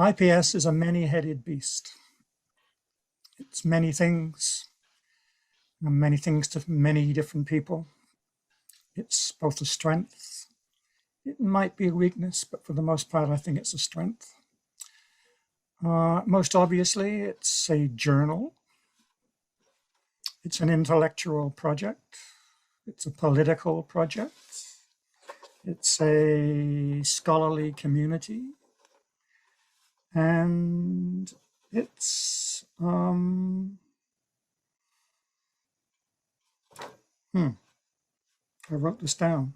IPS is a many-headed beast. It's many things, and many things to many different people. It's both a strength. It might be a weakness, but for the most part, I think it's a strength. Most obviously, it's a journal. It's an intellectual project. It's a political project. It's a scholarly community. And it's, I wrote this down.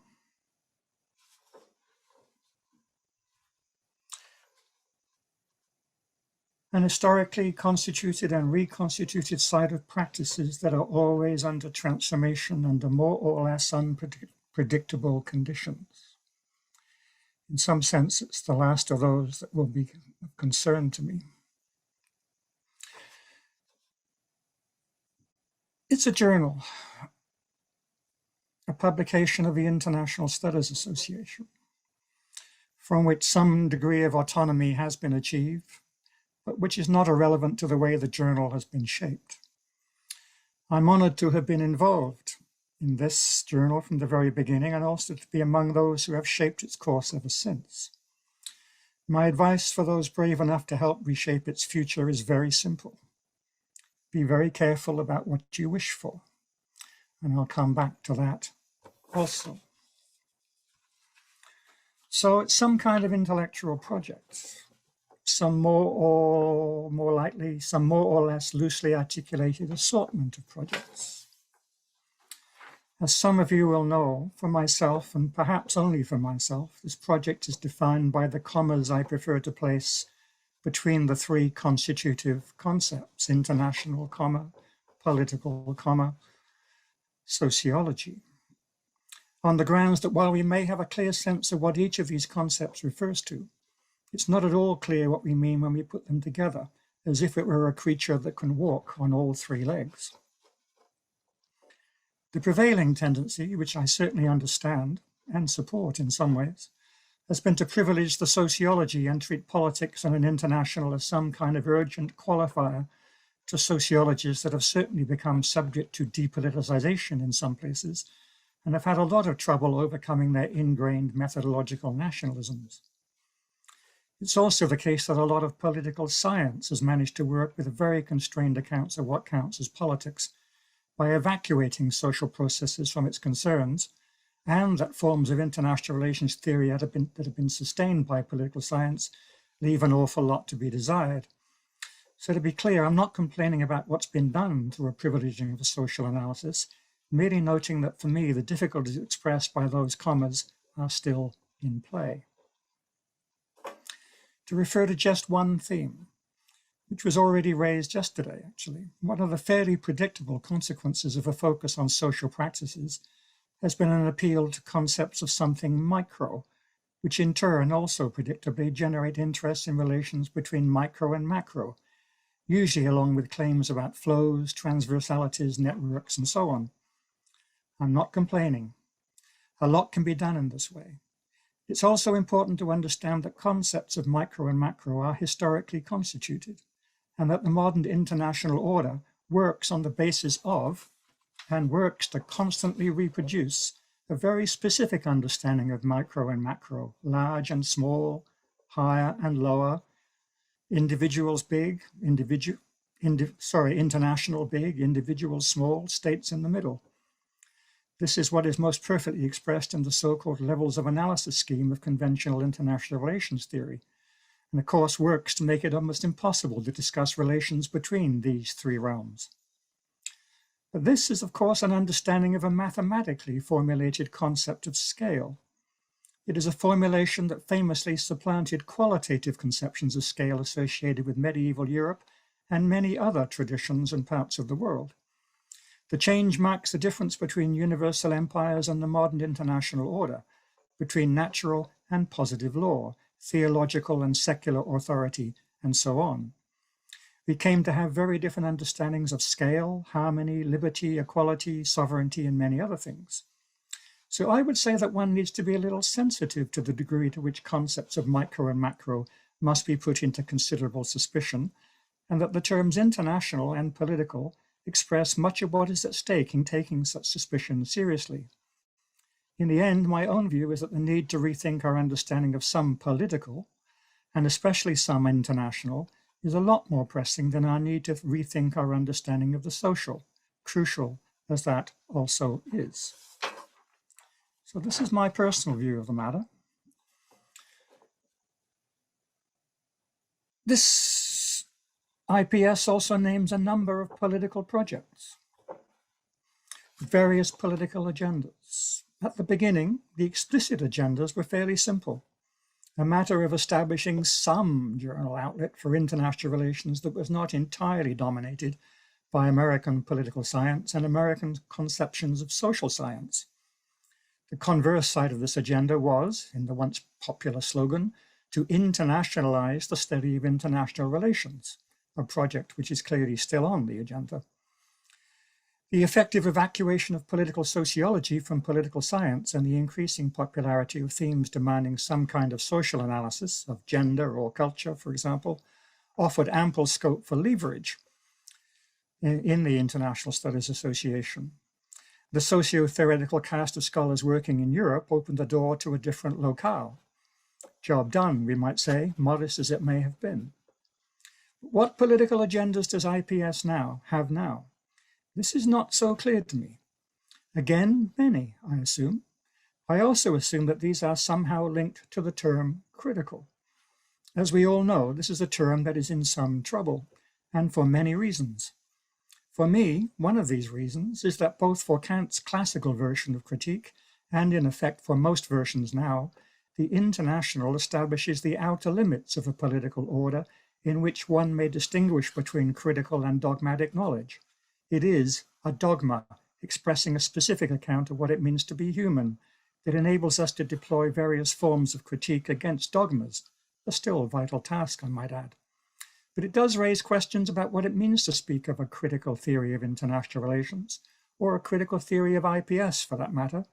An historically constituted and reconstituted site of practices that are always under transformation under more or less unpredictable conditions. In some sense, it's the last of those that will be of concern to me. It's a journal, a publication of the International Studies Association, from which some degree of autonomy has been achieved, but which is not irrelevant to the way the journal has been shaped. I'm honored to have been involved in this journal from the very beginning, and also to be among those who have shaped its course ever since. My advice for those brave enough to help reshape its future is very simple. Be very careful about what you wish for, and I'll come back to that also. So it's some kind of intellectual project. Some more or less loosely articulated assortment of projects. As some of you will know, for myself, and perhaps only for myself, this project is defined by the commas I prefer to place between the three constitutive concepts: international, comma, political, comma, sociology. On the grounds that while we may have a clear sense of what each of these concepts refers to, it's not at all clear what we mean when we put them together, as if it were a creature that can walk on all three legs. The prevailing tendency, which I certainly understand and support in some ways, has been to privilege the sociology and treat politics and an international as some kind of urgent qualifier to sociologies that have certainly become subject to depoliticization in some places and have had a lot of trouble overcoming their ingrained methodological nationalisms. It's also the case that a lot of political science has managed to work with very constrained accounts of what counts as politics by evacuating social processes from its concerns, and that forms of international relations theory that have been sustained by political science leave an awful lot to be desired. So to be clear, I'm not complaining about what's been done through a privileging of a social analysis, merely noting that for me, the difficulties expressed by those commas are still in play. To refer to just one theme, which was already raised yesterday, actually, one of the fairly predictable consequences of a focus on social practices has been an appeal to concepts of something micro, which in turn also predictably generate interest in relations between micro and macro, usually along with claims about flows, transversalities, networks, and so on. I'm not complaining. A lot can be done in this way. It's also important to understand that concepts of micro and macro are historically constituted, and that the modern international order works on the basis of, and works to constantly reproduce, a very specific understanding of micro and macro, large and small, higher and lower, individuals big, international big, individuals small, states in the middle. This is what is most perfectly expressed in the so-called levels of analysis scheme of conventional international relations theory, and of course works to make it almost impossible to discuss relations between these three realms. But this is, of course, an understanding of a mathematically formulated concept of scale. It is a formulation that famously supplanted qualitative conceptions of scale associated with medieval Europe and many other traditions and parts of the world. The change marks the difference between universal empires and the modern international order, between natural and positive law, theological and secular authority, and so on. We came to have very different understandings of scale, harmony, liberty, equality, sovereignty, and many other things. So I would say that one needs to be a little sensitive to the degree to which concepts of micro and macro must be put into considerable suspicion, and that the terms international and political express much of what is at stake in taking such suspicion seriously. In the end, my own view is that the need to rethink our understanding of some political, and especially some international, is a lot more pressing than our need to rethink our understanding of the social, crucial as that also is. So this is my personal view of the matter. This IPS also names a number of political projects, various political agendas. At the beginning, the explicit agendas were fairly simple. A matter of establishing some journal outlet for international relations that was not entirely dominated by American political science and American conceptions of social science. The converse side of this agenda was, in the once popular slogan, to internationalize the study of international relations, a project which is clearly still on the agenda. The effective evacuation of political sociology from political science and the increasing popularity of themes demanding some kind of social analysis of gender or culture, for example, offered ample scope for leverage in the International Studies Association. The socio-theoretical cast of scholars working in Europe opened the door to a different locale. Job done, we might say, modest as it may have been. What political agendas does IPS have now? This is not so clear to me. Again, many, I assume. I also assume that these are somehow linked to the term critical. As we all know, this is a term that is in some trouble, and for many reasons. For me, one of these reasons is that both for Kant's classical version of critique, and in effect for most versions now, the international establishes the outer limits of a political order in which one may distinguish between critical and dogmatic knowledge. It is a dogma expressing a specific account of what it means to be human that enables us to deploy various forms of critique against dogmas, a still vital task, I might add. But it does raise questions about what it means to speak of a critical theory of international relations, or a critical theory of IPS for that matter,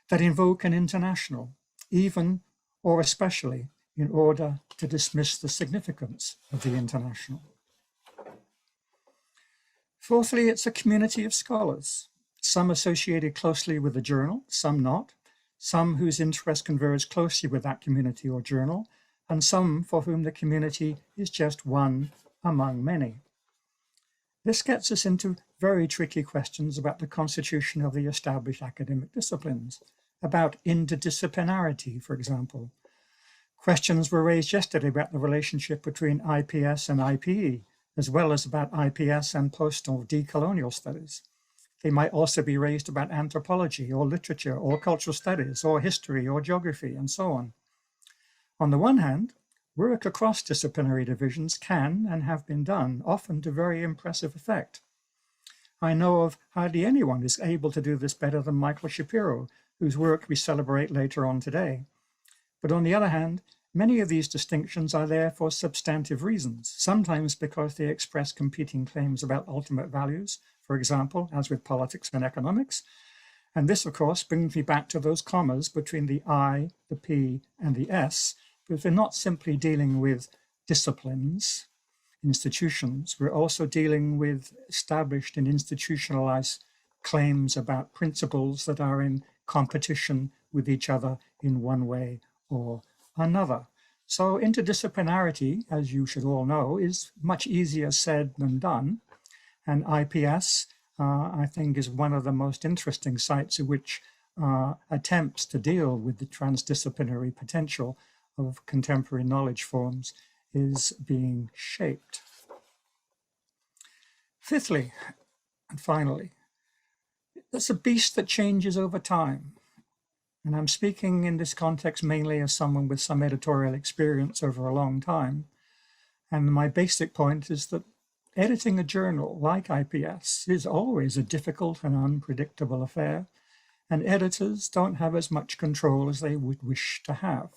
that invoke an international, even or especially in order to dismiss the significance of the international. Fourthly, it's a community of scholars, some associated closely with the journal, some not, some whose interests converge closely with that community or journal, and some for whom the community is just one among many. This gets us into very tricky questions about the constitution of the established academic disciplines, about interdisciplinarity, for example. Questions were raised yesterday about the relationship between IPS and IPE, as well as about IPS and post or decolonial studies. They might also be raised about anthropology or literature or cultural studies or history or geography and so on. On the one hand, work across disciplinary divisions can and have been done, often to very impressive effect. I know of hardly anyone who's able to do this better than Michael Shapiro, whose work we celebrate later on today. But on the other hand, many of these distinctions are there for substantive reasons, sometimes because they express competing claims about ultimate values, for example, as with politics and economics. And this, of course, brings me back to those commas between the I, the P, and the S, because we're not simply dealing with disciplines, institutions, we're also dealing with established and institutionalized claims about principles that are in competition with each other in one way or another. So interdisciplinarity, as you should all know, is much easier said than done. And IPS, I think, is one of the most interesting sites in which attempts to deal with the transdisciplinary potential of contemporary knowledge forms is being shaped. Fifthly, and finally, it's a beast that changes over time. And I'm speaking in this context mainly as someone with some editorial experience over a long time. And my basic point is that editing a journal like IPS is always a difficult and unpredictable affair, and editors don't have as much control as they would wish to have.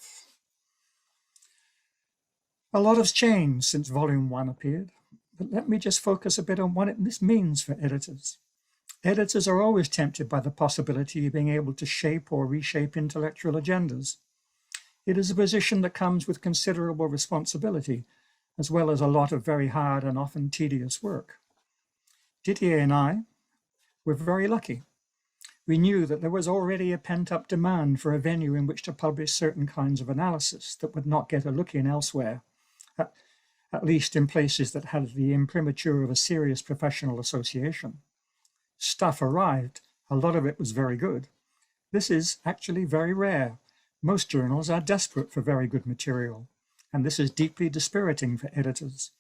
A lot has changed since Volume 1 appeared, but let me just focus a bit on what this means for editors. Editors are always tempted by the possibility of being able to shape or reshape intellectual agendas. It is a position that comes with considerable responsibility, as well as a lot of very hard and often tedious work. Didier and I were very lucky. We knew that there was already a pent-up demand for a venue in which to publish certain kinds of analysis that would not get a look in elsewhere, at least in places that had the imprimatur of a serious professional association. Stuff arrived. A lot of it was very good. This is actually very rare. Most journals are desperate for very good material, and this is deeply dispiriting for editors.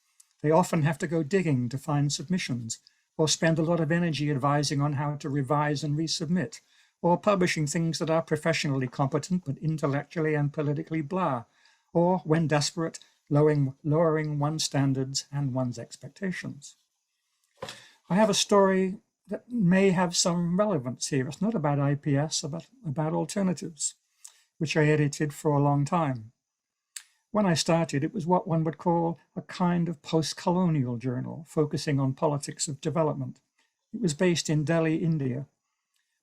They often have to go digging to find submissions, or spend a lot of energy advising on how to revise and resubmit, or publishing things that are professionally competent but intellectually and politically blah, or, when desperate, lowering one's standards and one's expectations. I have a story that may have some relevance here. It's not about IPS, but about alternatives, which I edited for a long time. When I started, it was what one would call a kind of post-colonial journal, focusing on politics of development. It was based in Delhi, India.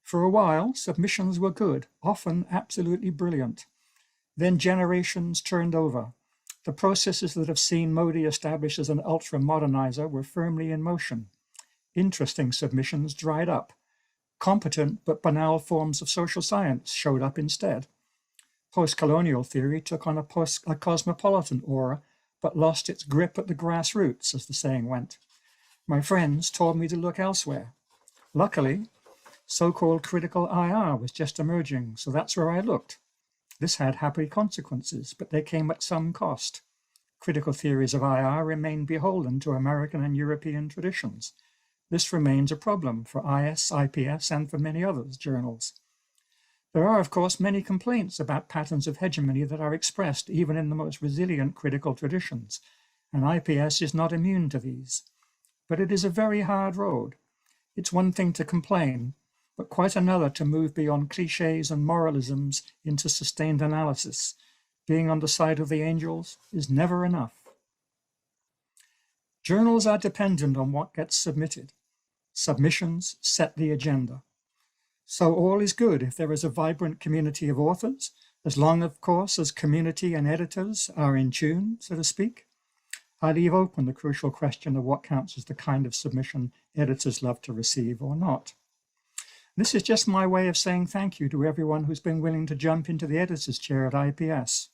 For a while, submissions were good, often absolutely brilliant. Then generations turned over. The processes that have seen Modi established as an ultra-modernizer were firmly in motion. Interesting submissions dried up. Competent but banal forms of social science showed up instead. Post-colonial theory took on a cosmopolitan aura, but lost its grip at the grassroots, as the saying went. My friends told me to look elsewhere. Luckily, so-called critical IR was just emerging, so that's where I looked. This had happy consequences, but they came at some cost. Critical theories of IR remain beholden to American and European traditions. This remains a problem for IS, IPS, and for many others journals. There are, of course, many complaints about patterns of hegemony that are expressed even in the most resilient critical traditions, and IPS is not immune to these. But it is a very hard road. It's one thing to complain, but quite another to move beyond cliches and moralisms into sustained analysis. Being on the side of the angels is never enough. Journals are dependent on what gets submitted. Submissions set the agenda. So all is good if there is a vibrant community of authors, as long, of course, as community and editors are in tune, so to speak. I leave open the crucial question of what counts as the kind of submission editors love to receive or not. This is just my way of saying thank you to everyone who's been willing to jump into the editor's chair at IPS.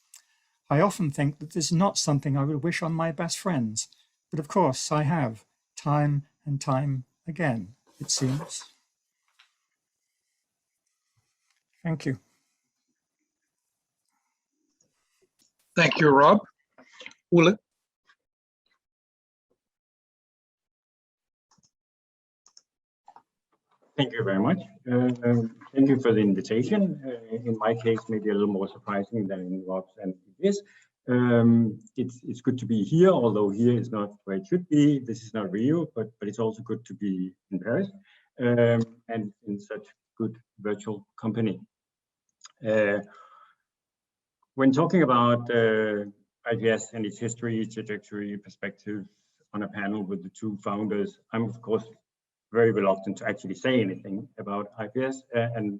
I often think that this is not something I would wish on my best friends, but of course I have, time and time again, it seems. Thank you. Thank you, Rob. Ole? Thank you very much. Thank you for the invitation. In my case, maybe a little more surprising than in Rob's and this. It's good to be here, although here is not where it should be. This is not Rio, but it's also good to be in Paris and in such good virtual company. When talking about IPS and its history, trajectory, perspective on a panel with the two founders, I'm of course very reluctant to actually say anything about IPS and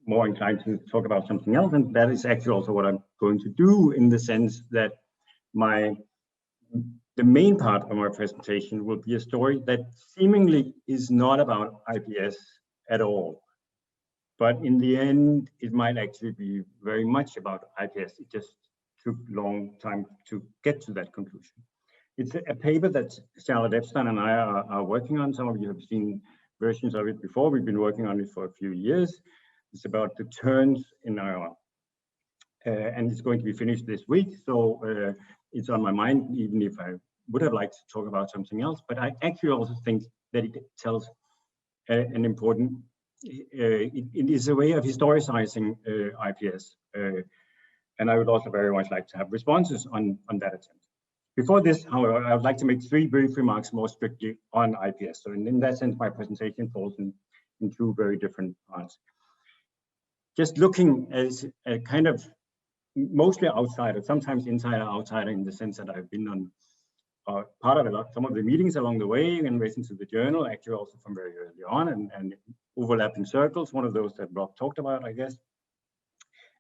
more inclined to talk about something else. And that is actually also what I'm going to do, in the sense that the main part of my presentation will be a story that seemingly is not about IPS at all. But in the end, it might actually be very much about IPS. It just took a long time to get to that conclusion. It's a paper that Charlotte Epstein and I are working on. Some of you have seen versions of it before. We've been working on it for a few years. It's about the turns in IR. And it's going to be finished this week. So it's on my mind, even if I would have liked to talk about something else. But I actually also think that it tells an important, it is a way of historicizing IPS. And I would also very much like to have responses on that attempt. Before this, however, I would like to make 3 brief remarks more strictly on IPS. So in that sense, my presentation falls in 2 very different parts. Just looking as a kind of mostly outsider, sometimes insider, outsider, in the sense that I've been on part of some of the meetings along the way in relation to the journal, actually also from very early on, and overlapping circles, one of those that Rob talked about, I guess.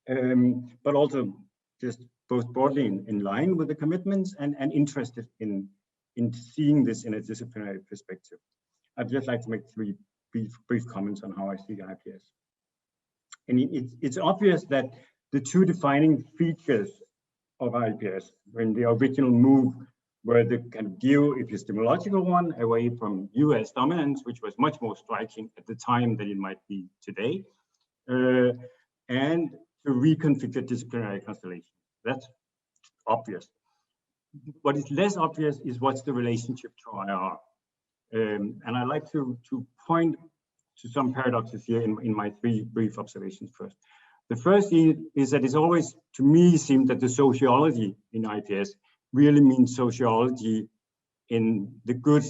But also just both broadly in line with the commitments and interested in seeing this in a disciplinary perspective. I'd just like to make three brief comments on how I see IPS. And it's obvious that the two defining features of IPS when the original move were the kind of geo-epistemological one away from US dominance, which was much more striking at the time than it might be today, and to reconfigure disciplinary constellations. That's obvious. What is less obvious is what's the relationship to IR. And I like to point to some paradoxes here in my three brief observations first. The first is that it's always, to me, seemed that the sociology in IPS really means sociology in the good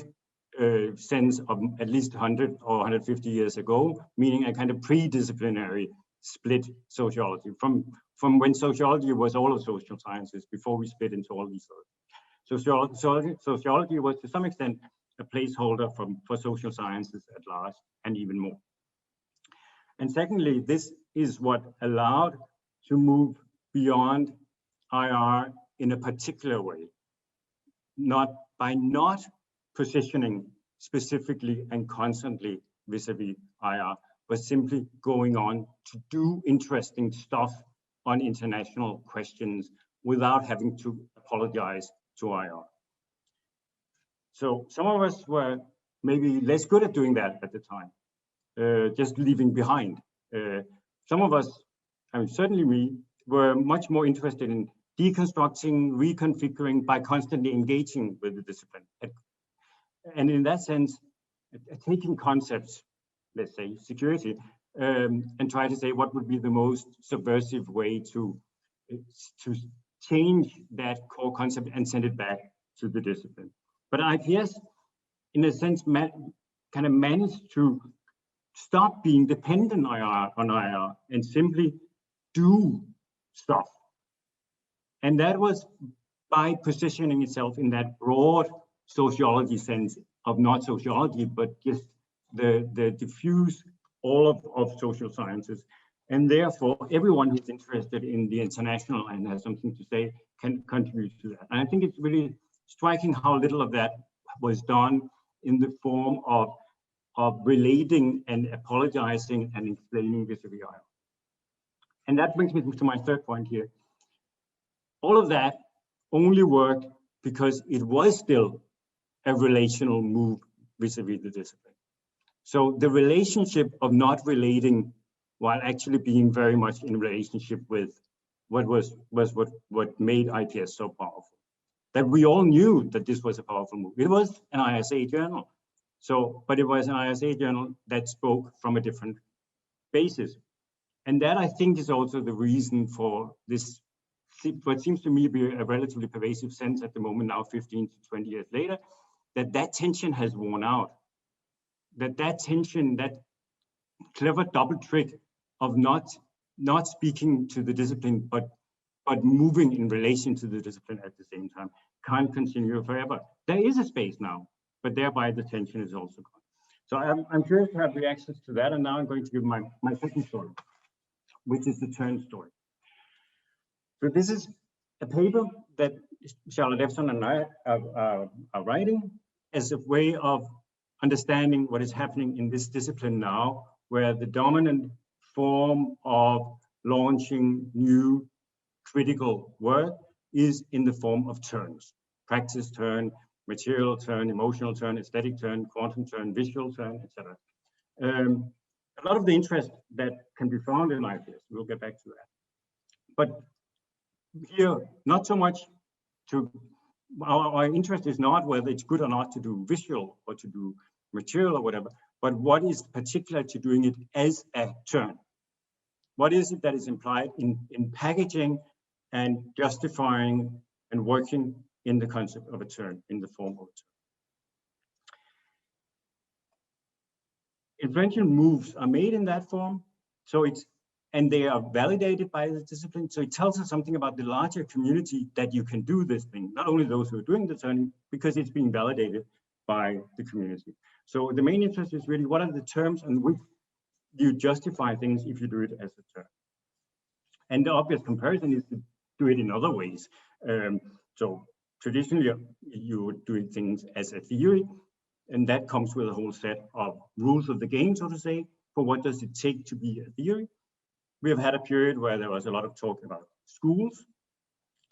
sense of at least 100 or 150 years ago, meaning a kind of pre-disciplinary split sociology from when sociology was all of social sciences before we split into all these others. Sociology was to some extent a placeholder for social sciences at large and even more. And secondly, this is what allowed to move beyond IR in a particular way, not positioning specifically and constantly vis-a-vis IR, but simply going on to do interesting stuff on international questions without having to apologize to IR. So some of us were maybe less good at doing that at the time, just leaving behind. Some of us, I mean, certainly me, were much more interested in deconstructing, reconfiguring by constantly engaging with the discipline. And in that sense, taking concepts, let's say security, and try to say what would be the most subversive way to change that core concept and send it back to the discipline. But IPS, in a sense, kind of managed to stop being dependent on IR and simply do stuff. And that was by positioning itself in that broad sociology sense of not sociology, but just the diffuse all of social sciences. And therefore, everyone who's interested in the international and has something to say can contribute to that. And I think it's really striking how little of that was done in the form of relating and apologizing and explaining vis-a-vis IR. And that brings me to my third point here. All of that only worked because it was still a relational move vis-a-vis the discipline. So the relationship of not relating while actually being very much in relationship with what made IPS so powerful. That we all knew that this was a powerful move. It was an ISA journal. But it was an ISA journal that spoke from a different basis. And that, I think, is also the reason for this, what seems to me to be a relatively pervasive sense at the moment now, 15 to 20 years later, that tension has worn out. That tension, that clever double trick of not speaking to the discipline, but moving in relation to the discipline at the same time, can't continue forever. There is a space now, but thereby the tension is also gone. So I'm curious to have reactions to that, and now I'm going to give my second story, which is the turn story. So this is a paper that Charlotte Efson and I are writing as a way of understanding what is happening in this discipline now, where the dominant form of launching new critical work is in the form of turns: practice turn, material turn, emotional turn, aesthetic turn, quantum turn, visual turn, etc. A lot of the interest that can be found in IPS, we'll get back to that. But here, not so much our interest is not whether it's good or not to do visual or to do material or whatever, but what is particular to doing it as a turn? What is it that is implied in packaging and justifying and working in the concept of a turn, in the form of a turn? Influential moves are made in that form, and they are validated by the discipline. So it tells us something about the larger community that you can do this thing, not only those who are doing the turning, because it's being validated by the community. So the main interest is really what are the terms on which you justify things if you do it as a turn. And the obvious comparison is do it in other ways. So traditionally, you would do things as a theory, and that comes with a whole set of rules of the game, so to say, for what does it take to be a theory. We have had a period where there was a lot of talk about schools.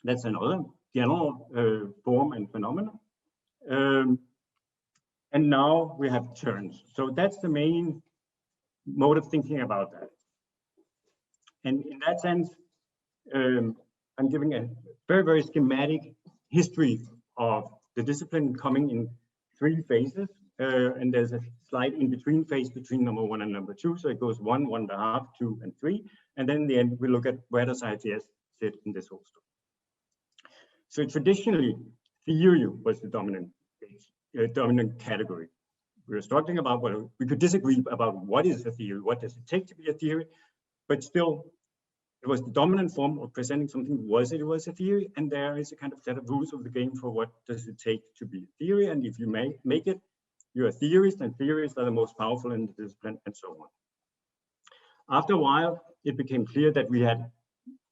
That's another general form and phenomenon. And now we have turns. So that's the main mode of thinking about that. And in that sense, I'm giving a very, very schematic history of the discipline coming in 3 phases. And there's a slight in-between phase between number 1 and number 2. So it goes 1, 1.5, 2, and 3. And then in the end, we look at where does IPS sit in this whole story. So traditionally, theory was the dominant category. We were talking about what we could disagree about what is a theory, what does it take to be a theory, but still it was the dominant form of presenting something was a theory, and there is a kind of set of rules of the game for what does it take to be a theory, and if you make it, you're a theorist, and theorists are the most powerful in the discipline, and so on. After a while, it became clear that we had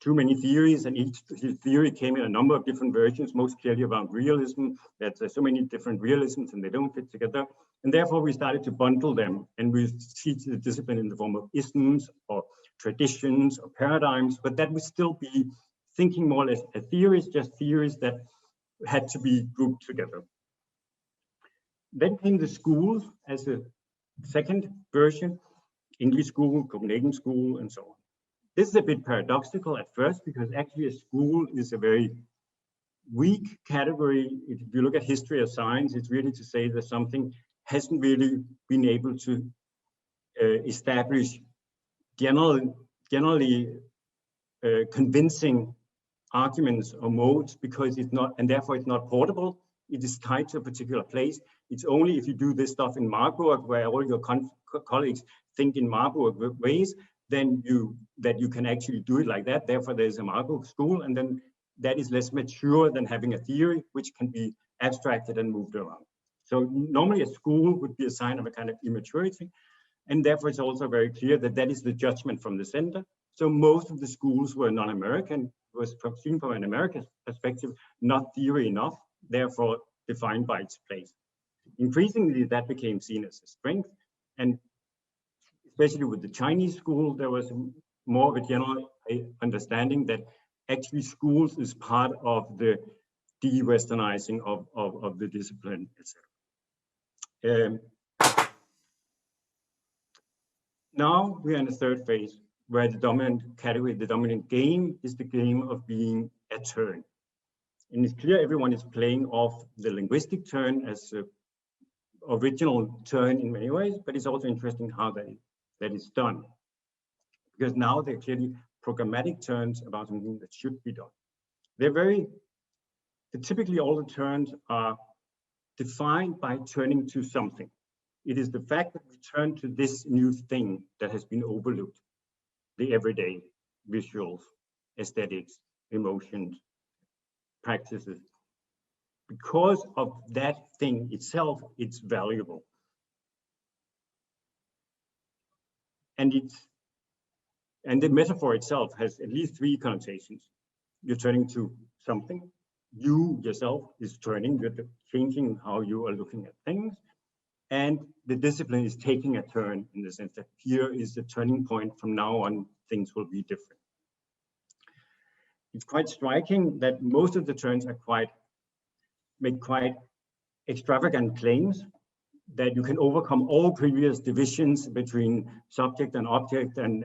too many theories, and each theory came in a number of different versions, most clearly about realism. There's so many different realisms and they don't fit together. And therefore we started to bundle them, and we teach the discipline in the form of isms or traditions or paradigms, but that would still be thinking more or less as theories, just theories that had to be grouped together. Then came the schools as a second version, English school, Copenhagen school, and so on. This is a bit paradoxical at first, because actually a school is a very weak category. If you look at history of science, it's really to say that something hasn't really been able to establish generally convincing arguments or modes, because it's not, and therefore it's not portable. It is tied to a particular place. It's only if you do this stuff in Marburg, where all your colleagues think in Marburg ways, then you can actually do it like that. Therefore, there's a Marburg school, and then that is less mature than having a theory, which can be abstracted and moved around. So normally a school would be a sign of a kind of immaturity, and therefore it's also very clear that that is the judgment from the center. So most of the schools were non-American, was seen from an American perspective, not theory enough, therefore defined by its place. Increasingly, that became seen as a strength, and especially with the Chinese school, there was more of a general understanding that actually schools is part of the de-Westernizing of the discipline, etc. Now we are in the third phase, where the dominant category, the dominant game, is the game of being a turn. And it's clear everyone is playing off the linguistic turn as an original turn in many ways, but it's also interesting how that is done. Because now they're clearly programmatic turns about something that should be done. Typically all the turns are defined by turning to something. It is the fact that we turn to this new thing that has been overlooked, the everyday visuals, aesthetics, emotions, practices. Because of that thing itself, it's valuable. And the metaphor itself has at least 3 connotations. You're turning to something. You yourself is turning, you're changing how you are looking at things. And the discipline is taking a turn in the sense that here is the turning point. From now on, things will be different. It's quite striking that most of the turns are make quite extravagant claims that you can overcome all previous divisions between subject and object and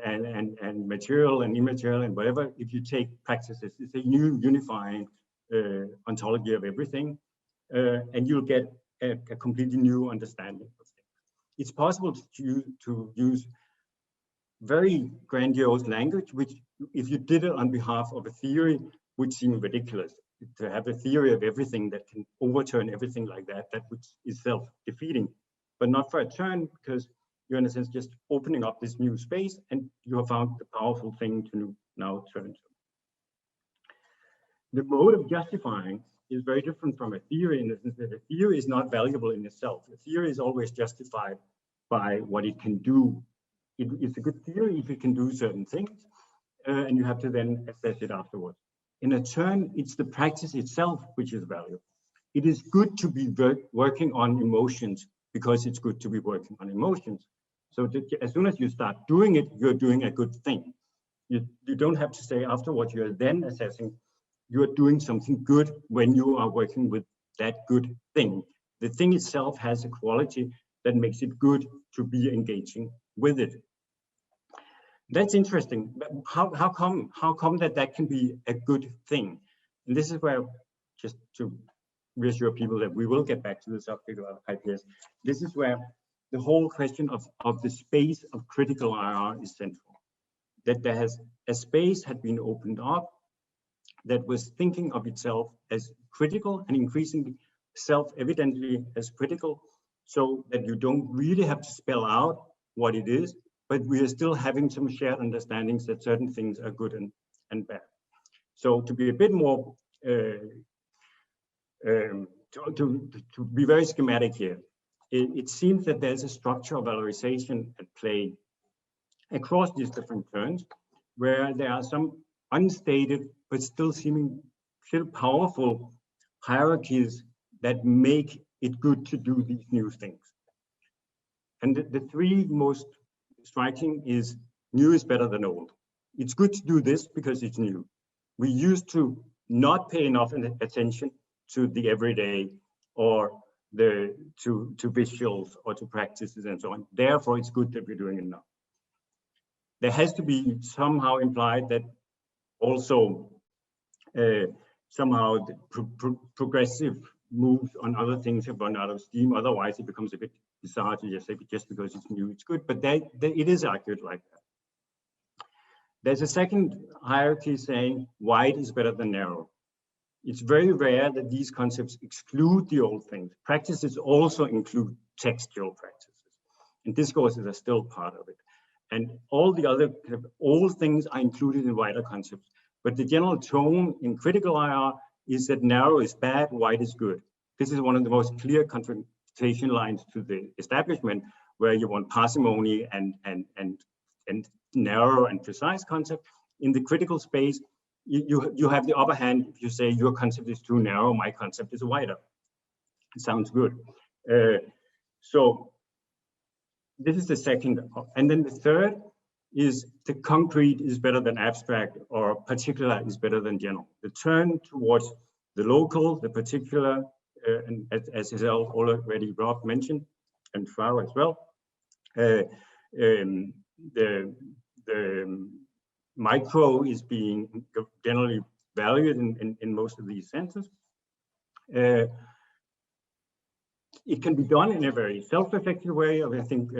material and immaterial and whatever if you take practices. It's a new unifying ontology of everything, and you'll get a completely new understanding of things. It's possible to use very grandiose language, which if you did it on behalf of a theory would seem ridiculous. To have a theory of everything that can overturn everything like that is self-defeating, but not for a turn, because you're in a sense just opening up this new space and you have found the powerful thing to now turn to. The mode of justifying is very different from a theory in the sense that a theory is not valuable in itself. A theory is always justified by what it can do. It's a good theory if it can do certain things, and you have to then assess it afterwards. In a turn, it's the practice itself which is valuable. It is good to be working on emotions because it's good to be working on emotions. So as soon as you start doing it, you're doing a good thing. You don't have to say afterwards, you're then assessing, you're doing something good when you are working with that good thing. The thing itself has a quality that makes it good to be engaging with it. That's interesting. But how come that can be a good thing? And this is where, just to reassure people that we will get back to the subject of IPS, this is where the whole question of the space of critical IR is central. That there has a space had been opened up that was thinking of itself as critical and increasingly self-evidently as critical, so that you don't really have to spell out what it is, but we are still having some shared understandings that certain things are good and bad. So to be a bit more, to be very schematic here, it seems that there's a structure of valorization at play across these different turns, where there are some unstated but still powerful hierarchies that make it good to do these new things. And the three most striking is new is better than old. It's good to do this because it's new. We used to not pay enough attention to the everyday or to visuals or to practices and so on. Therefore, it's good that we're doing it now. There has to be somehow implied that also somehow the progressive moves on other things have run out of steam. Otherwise, it becomes a bit bizarre to just say just because it's new, it's good. But it is argued like that. There's a second hierarchy saying wide is better than narrow. It's very rare that these concepts exclude the old things. Practices also include textual practices, and discourses are still part of it. And all the other kind of old things are included in wider concepts. But the general tone in critical IR is that narrow is bad, wide is good. This is one of the most clear confrontation lines to the establishment, where you want parsimony and narrow and precise concept. In the critical space, you have the upper hand if you say your concept is too narrow, my concept is wider. It sounds good. So this is the second. And then the third is the concrete is better than abstract, or particular is better than general. The turn towards the local, the particular, and as is already Rob mentioned, and Frau as well, the micro is being generally valued in most of these senses. It can be done in a very self-reflective way. I think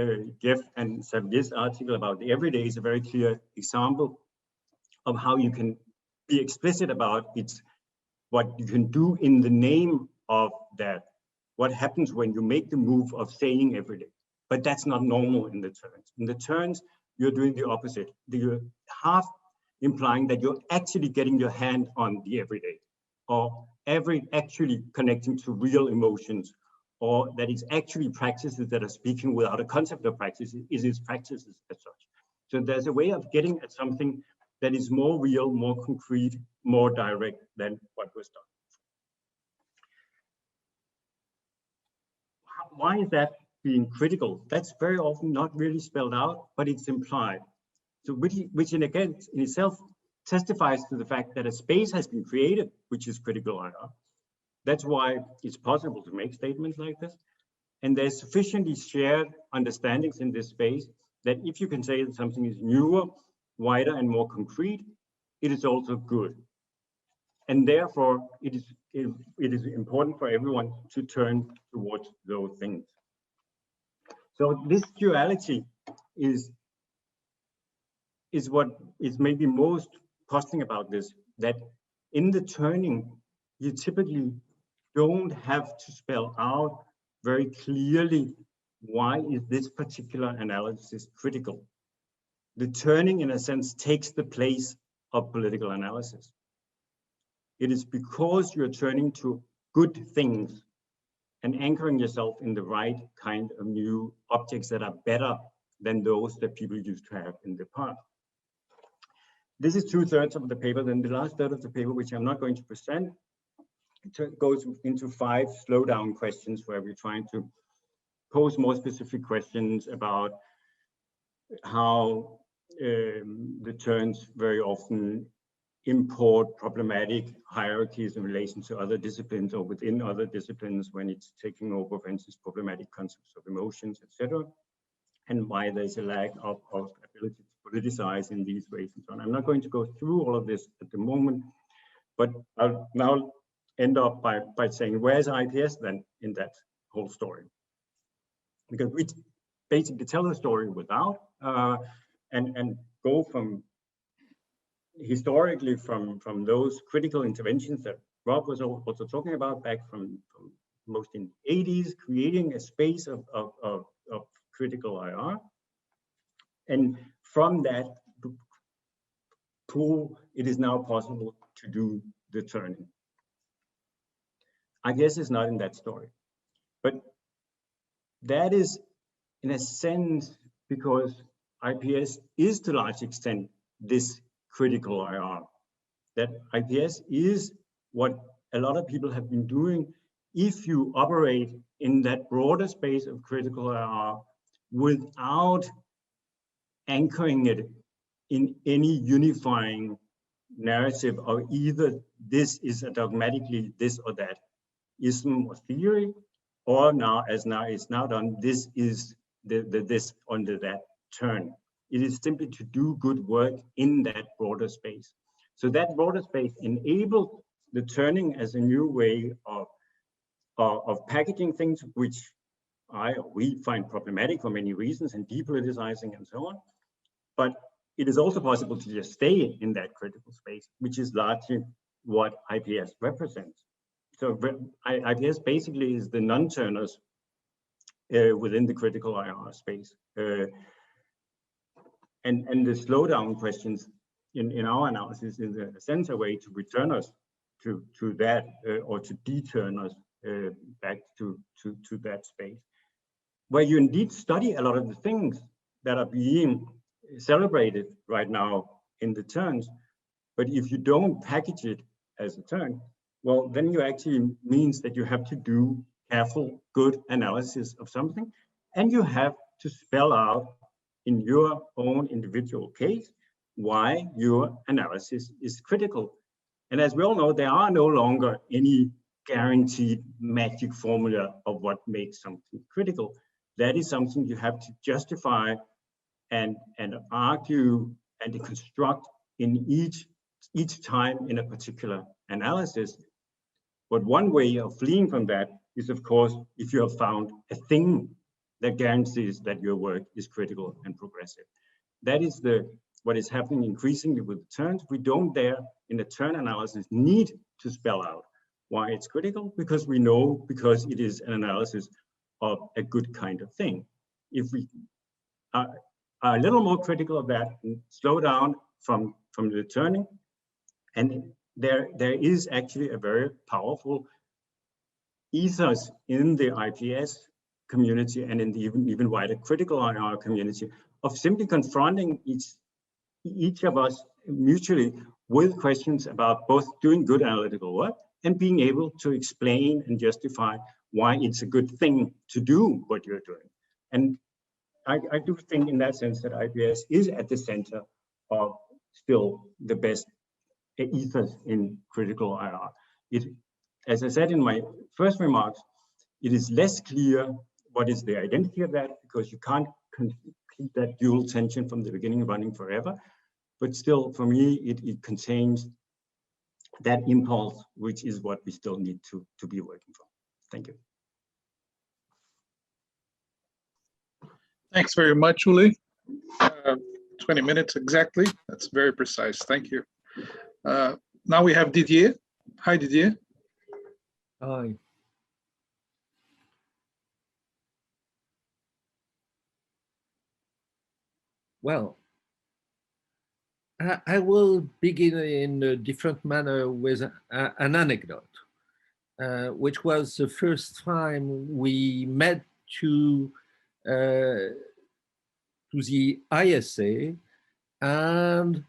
Jeff and Xavier's article about the everyday is a very clear example of how you can be explicit about what you can do in the name of that. What happens when you make the move of saying everyday? But that's not normal in the turns. In the turns, you're doing the opposite. You're half implying that you're actually getting your hand on the everyday, or actually connecting to real emotions, or that it's actually practices that are speaking without a concept of practice. It is practices as such. So there's a way of getting at something that is more real, more concrete, more direct than what was done. Why is that being critical? That's very often not really spelled out, but it's implied. So which in itself testifies to the fact that a space has been created, which is critical IR. That's why it's possible to make statements like this. And there's sufficiently shared understandings in this space that if you can say that something is newer, wider, and more concrete, it is also good. And therefore, it is important for everyone to turn towards those things. So this duality is what is maybe most puzzling about this, that in the turning, you typically don't have to spell out very clearly why is this particular analysis critical. The turning, in a sense, takes the place of political analysis. It is because you're turning to good things and anchoring yourself in the right kind of new objects that are better than those that people used to have in the past. this is 2/3 of the paper. Then the last third of the paper, which I'm not going to present, it goes into 5 slowdown questions where we're trying to pose more specific questions about how the turns very often import problematic hierarchies in relation to other disciplines or within other disciplines when it's taking over, for instance, problematic concepts of emotions, etc., and why there's a lack of ability to politicize in these ways and so on. I'm not going to go through all of this at the moment, but I'll now end up by saying, where's IPS then in that whole story? Because we basically tell the story without and go from historically from those critical interventions that Rob was also talking about back from most in the 80s, creating a space of critical IR. And from that pool, it is now possible to do the turning. IPS is not in that story, but that is in a sense because IPS is to a large extent this critical IR. That IPS is what a lot of people have been doing if you operate in that broader space of critical IR without anchoring it in any unifying narrative of either this is a dogmatically this or that ism or theory, or now as now it's now done, this is the this under that turn. It is simply to do good work in that broader space. So that broader space enabled the turning as a new way of packaging things, which we find problematic for many reasons and depoliticizing and so on. But it is also possible to just stay in that critical space, which is largely what IPS represents. So IPS basically is the non-turners within the critical IR space. And the slowdown questions in our analysis is a sense a way to return us to that or to deturn us back to that space, where you indeed study a lot of the things that are being celebrated right now in the turns. But if you don't package it as a turn, well, then you actually means that you have to do careful, good analysis of something, and you have to spell out in your own individual case why your analysis is critical. And as we all know, there are no longer any guaranteed magic formula of what makes something critical. That is something you have to justify and argue and construct in each time in a particular analysis. But one way of fleeing from that is, of course, if you have found a thing that guarantees that your work is critical and progressive. That is what is happening increasingly with turns. We don't dare in a turn analysis need to spell out why it's critical, because we know because it is an analysis of a good kind of thing. If we are a little more critical of that and slow down from the turning, and there is actually a very powerful ethos in the IPS community and in the even wider critical IR community of simply confronting each of us mutually with questions about both doing good analytical work and being able to explain and justify why it's a good thing to do what you're doing. And I do think in that sense that IPS is at the center of still the best ethos in critical IR. As I said in my first remarks, it is less clear what is the identity of that, because you can't keep that dual tension from the beginning running forever. But still, for me, it contains that impulse, which is what we still need to be working for. Thank you. Thanks very much, Ole. 20 minutes exactly. That's very precise. Thank you. Now we have Didier. Hi, Didier. Hi. Well, I will begin in a different manner with an anecdote, which was the first time we met to the ISA, and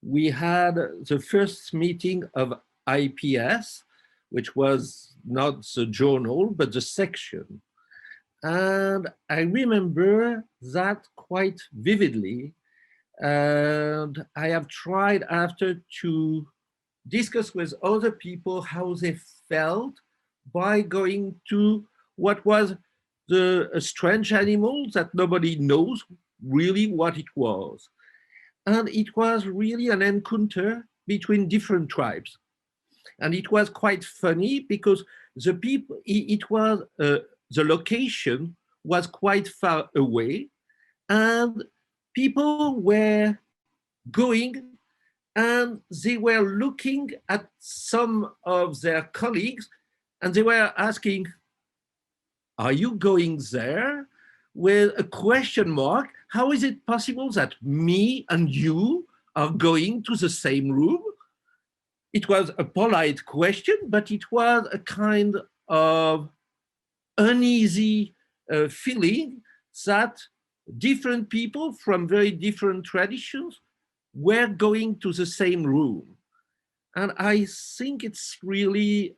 we had the first meeting of IPS, which was not the journal, but the section. And I remember that quite vividly. And I have tried after to discuss with other people how they felt by going to what was a strange animal that nobody knows really what it was. And it was really an encounter between different tribes. And it was quite funny because the people, it was, the location was quite far away, and people were going and they were looking at some of their colleagues and they were asking, are you going there? With a question mark. How is it possible that me and you are going to the same room? It was a polite question, but it was a kind of uneasy feeling that different people from very different traditions were going to the same room. And I think it's really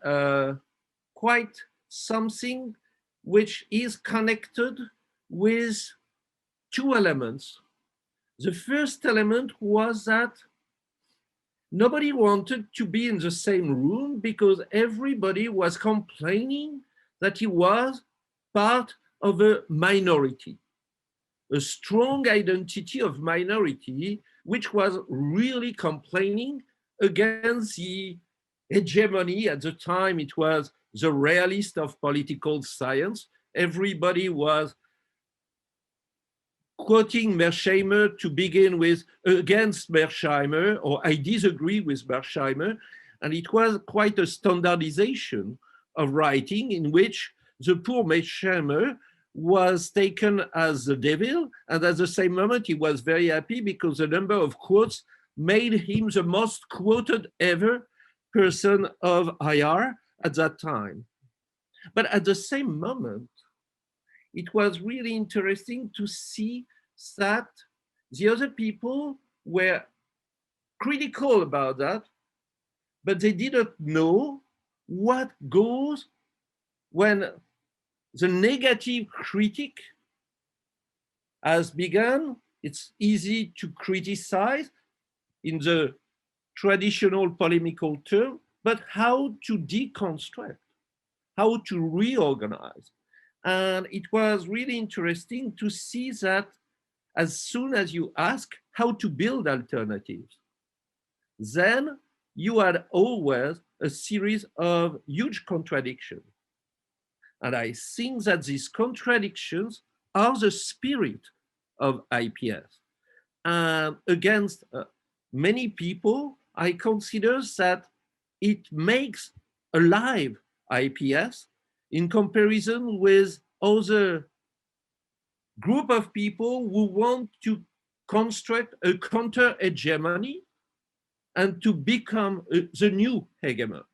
quite something which is connected with two elements. The first element was that nobody wanted to be in the same room because everybody was complaining that he was part of a minority, a strong identity of minority, which was really complaining against the hegemony. At the time, it was the realist of political science. Everybody was quoting Mearsheimer to begin with against Mearsheimer, or I disagree with Mearsheimer. And it was quite a standardization of writing in which the poor Mearsheimer was taken as the devil. And at the same moment, he was very happy because the number of quotes made him the most quoted ever person of IR at that time. But at the same moment, it was really interesting to see that the other people were critical about that, but they didn't know what goes when the negative critic has begun. It's easy to criticize in the traditional polemical term, but how to deconstruct, how to reorganize. And it was really interesting to see that as soon as you ask how to build alternatives, then you had always a series of huge contradictions. And I think that these contradictions are the spirit of IPS. And against many people, I consider that it makes alive IPS in comparison with other group of people who want to construct a counter-hegemony and to become the new hegemon.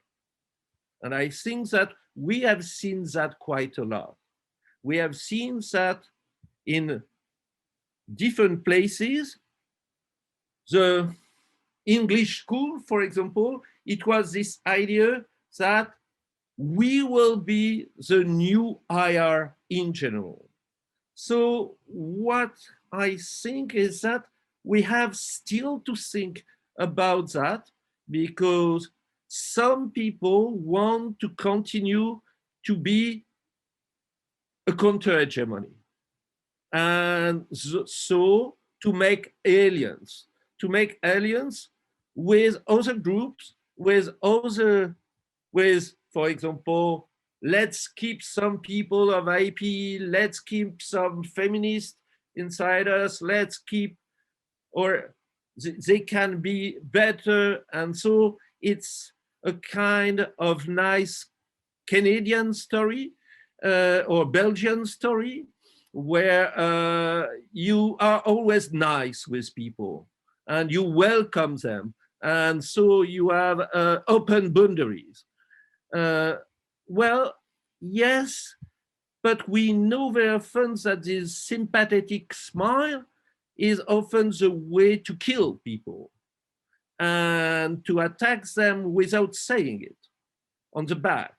And I think that we have seen that quite a lot. We have seen that in different places. The English school, for example, it was this idea that we will be the new IR in general. So what I think is that we have still to think about that, because some people want to continue to be a counter-hegemony. And so to make alliance with other groups, with, for example, let's keep some people of IP, let's keep some feminists inside us, let's keep, or they can be better. And so it's a kind of nice Canadian story or Belgian story where you are always nice with people and you welcome them. And so you have open boundaries. Well, yes, but we know very often that this sympathetic smile is often the way to kill people. and to attack them without saying it on the back.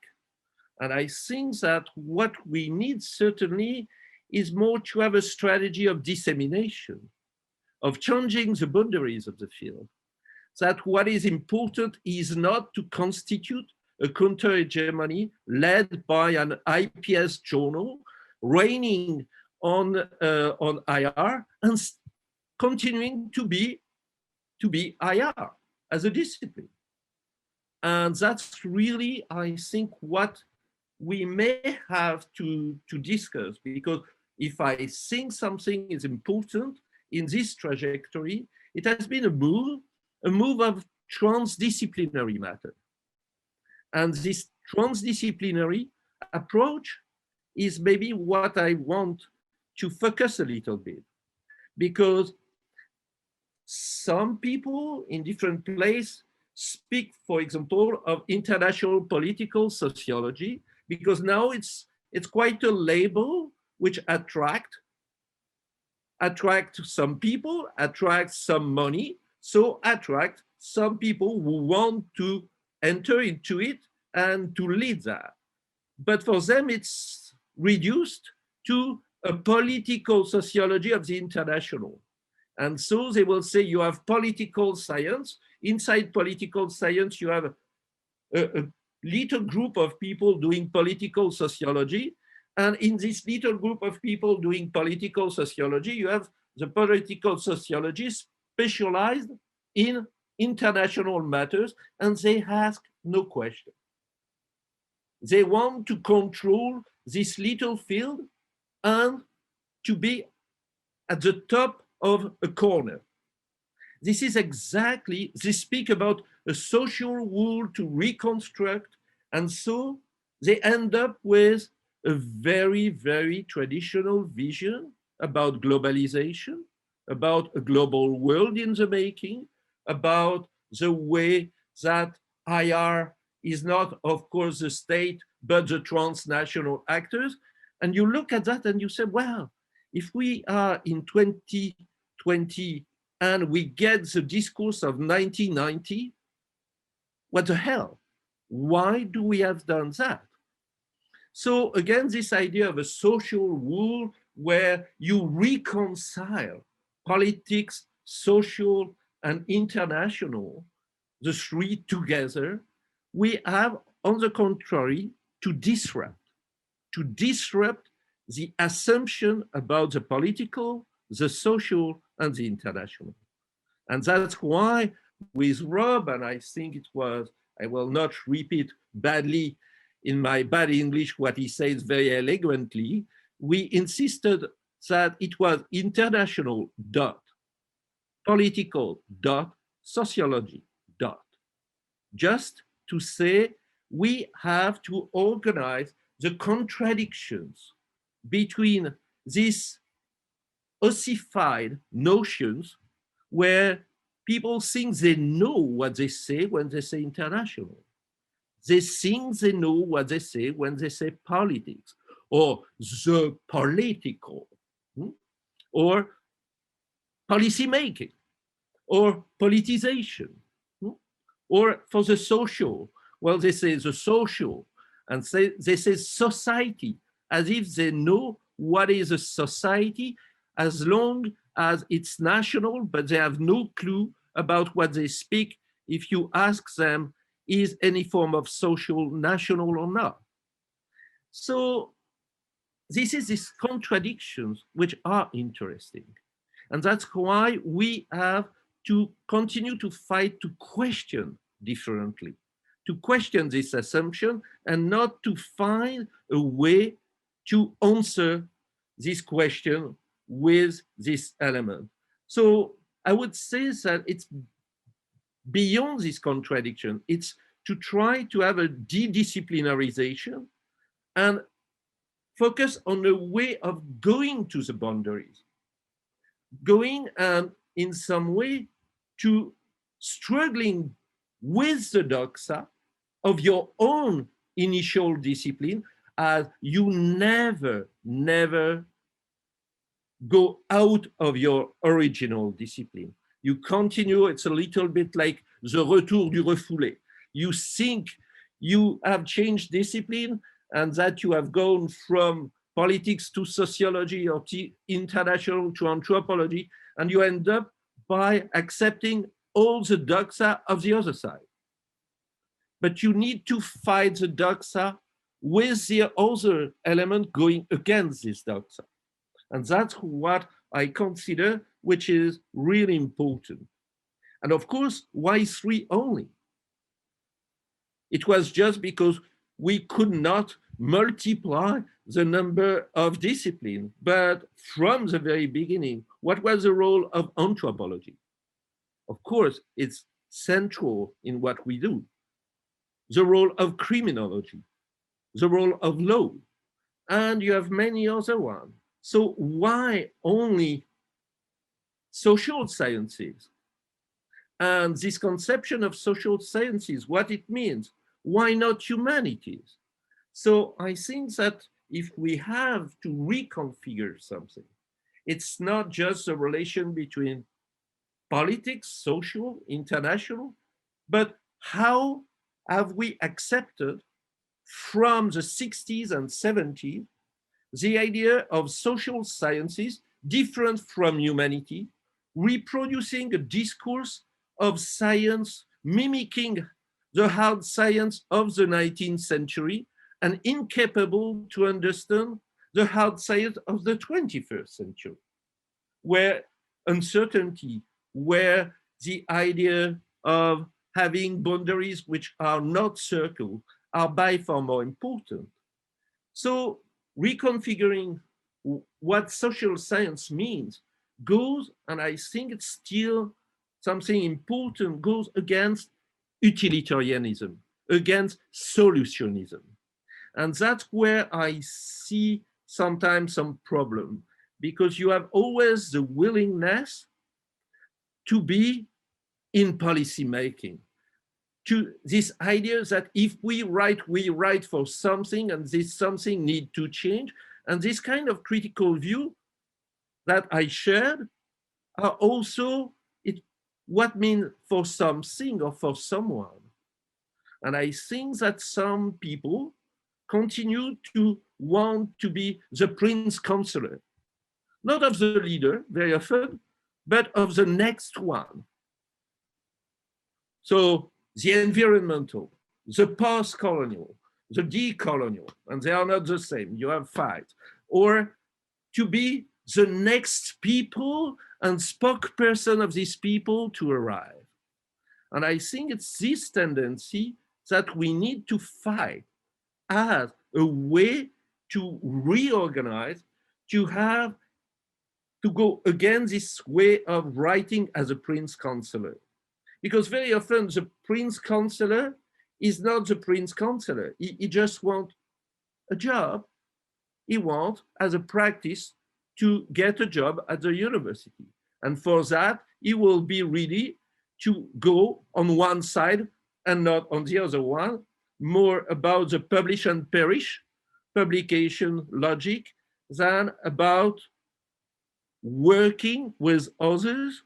And I think that what we need certainly is more to have a strategy of dissemination, of changing the boundaries of the field. That what is important is not to constitute a counter-hegemony led by an IPS journal reigning on IR and continuing to be IR as a discipline. And that's really, I think, what we may have to discuss, because if I think something is important in this trajectory, it has been a move of transdisciplinary matter. And this transdisciplinary approach is maybe what I want to focus a little bit, because some people in different places speak, for example, of international political sociology, because now it's quite a label which attract some people, attract some money, so attract some people who want to enter into it and to lead that. But for them, it's reduced to a political sociology of the international. And so they will say you have political science. Inside political science, you have a little group of people doing political sociology. And in this little group of people doing political sociology, you have the political sociologists specialized in international matters, and they ask no question. They want to control this little field and to be at the top of a corner. This is exactly, they speak about a social rule to reconstruct, and so they end up with a very, very traditional vision about globalization, about a global world in the making, about the way that IR is not, of course, the state, but the transnational actors. And you look at that and you say, well, if we are in 2020 and we get the discourse of 1990, what the hell? Why do we have done that? So again, this idea of a social rule where you reconcile politics, social, and international, the three together, we have, on the contrary, to disrupt the assumption about the political, the social, and the international. And that's why with Rob, and I think it was, I will not repeat badly in my bad English what he says very elegantly, we insisted that it was international dot, political dot, sociology dot. Just to say we have to organize the contradictions between these ossified notions where people think they know what they say when they say international. They think they know what they say when they say politics, or the political, or policy making, or politicization, or for the social. Well, they say the social, and they say society, as if they know what is a society as long as it's national, but they have no clue about what they speak if you ask them, is any form of social national or not? So this is these contradictions which are interesting. And that's why we have to continue to fight to question differently, to question this assumption and not to find a way to answer this question with this element. So I would say that it's beyond this contradiction. It's to try to have a de-disciplinarization and focus on a way of going to the boundaries, going and in some way to struggling with the doxa of your own initial discipline, as you never go out of your original discipline. You continue, it's a little bit like the retour du refoulé. You think you have changed discipline and that you have gone from politics to sociology or international to anthropology, and you end up by accepting all the doxa of the other side. But you need to fight the doxa with the other element going against this doxa. And that's what I consider which is really important. And of course, why 3 only? It was just because we could not multiply the number of disciplines. But from the very beginning, what was the role of anthropology? Of course, it's central in what we do. The role of criminology, the role of law, and you have many other ones. So why only social sciences? And this conception of social sciences, what it means, why not humanities? So I think that if we have to reconfigure something, it's not just a relation between politics, social, international, but how have we accepted from the 60s and 70s the idea of social sciences different from humanity, reproducing a discourse of science mimicking the hard science of the 19th century and incapable to understand the hard science of the 21st century, where uncertainty, where the idea of having boundaries which are not circle are by far more important. So reconfiguring what social science means goes, and I think it's still something important, goes against utilitarianism, against solutionism. And that's where I see sometimes some problem, because you have always the willingness to be in policy making, to this idea that if we write for something, and this something need to change. And this kind of critical view that I shared are also what means for something or for someone. And I think that some people continue to want to be the prince counselor, not of the leader very often, but of the next one. So the environmental, the post-colonial, the decolonial, and they are not the same, you have 5. Or to be the next people and spokesperson of these people to arrive. And I think it's this tendency that we need to fight as a way to reorganize, to go against this way of writing as a prince counselor. Because very often the prince counselor is not the prince counselor. He just wants a job. He wants, as a practice, to get a job at the university. And for that, he will be ready to go on one side and not on the other one, more about the publish and perish publication logic than about working with others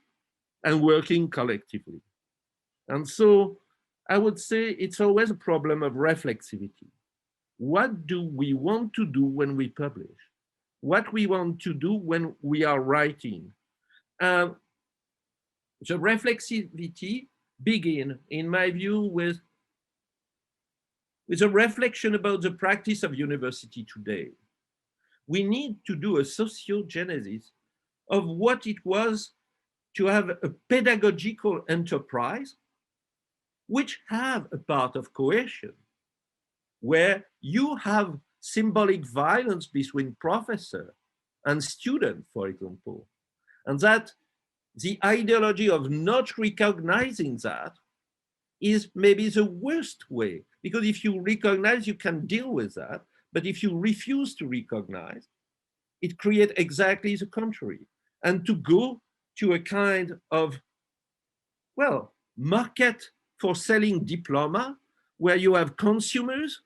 and working collectively. And so I would say it's always a problem of reflexivity. What do we want to do when we publish? What we want to do when we are writing? The reflexivity begins, in my view, with a reflection about the practice of university today. We need to do a sociogenesis of what it was to have a pedagogical enterprise which have a part of coercion, where you have symbolic violence between professor and student, for example, and that the ideology of not recognizing that is maybe the worst way, because if you recognize, you can deal with that, but if you refuse to recognize, it creates exactly the contrary. And to go to a kind of, well, market for selling diploma, where you have consumers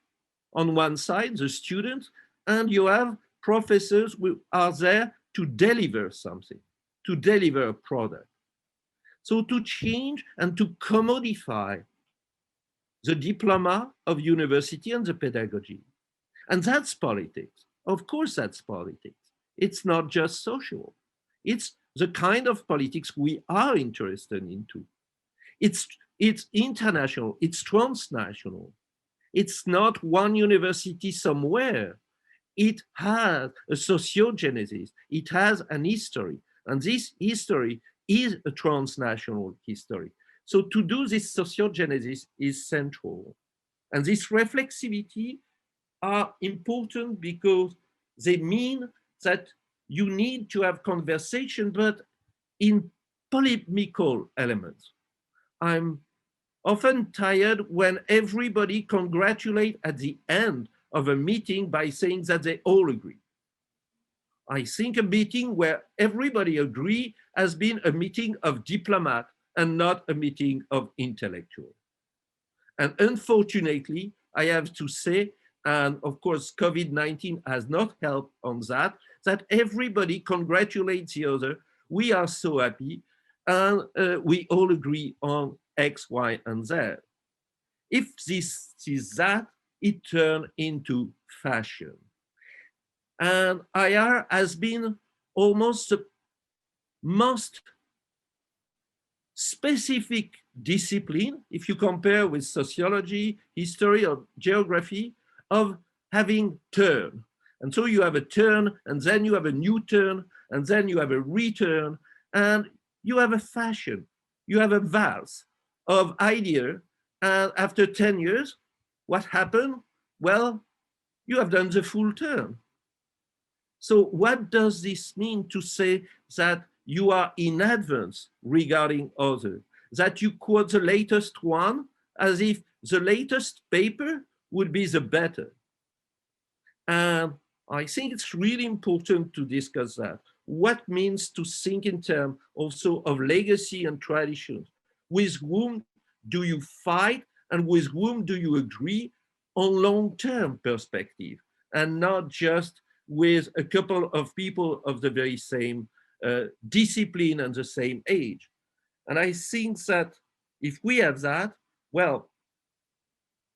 on one side, the students, and you have professors who are there to deliver something, to deliver a product. So to change and to commodify the diploma of university and the pedagogy. And that's politics. Of course, that's politics. It's not just social. It's the kind of politics we are interested into. It's international, it's transnational. It's not one university somewhere. It has a sociogenesis, it has an history, and this history is a transnational history. So to do this sociogenesis is central. And this reflexivity are important because they mean that you need to have conversation, but in polemical elements. I'm often tired when everybody congratulates at the end of a meeting by saying that they all agree. I think a meeting where everybody agree has been a meeting of diplomats and not a meeting of intellectuals. And unfortunately, I have to say, and of course, COVID-19 has not helped on that, that everybody congratulates the other. We are so happy, and we all agree on X, Y, and Z. If this is that, it turns into fashion. And IR has been almost the most specific discipline, if you compare with sociology, history, or geography, of having turn. And so you have a turn, and then you have a new turn, and then you have a return, and you have a fashion. You have a valse of idea, and after 10 years, what happened? Well, you have done the full turn. So what does this mean to say that you are in advance regarding others, that you quote the latest one as if the latest paper would be the better? And I think it's really important to discuss that. What means to think in terms also of legacy and traditions? With whom do you fight and with whom do you agree on long-term perspective, and not just with a couple of people of the very same discipline and the same age? And I think that if we have that, well,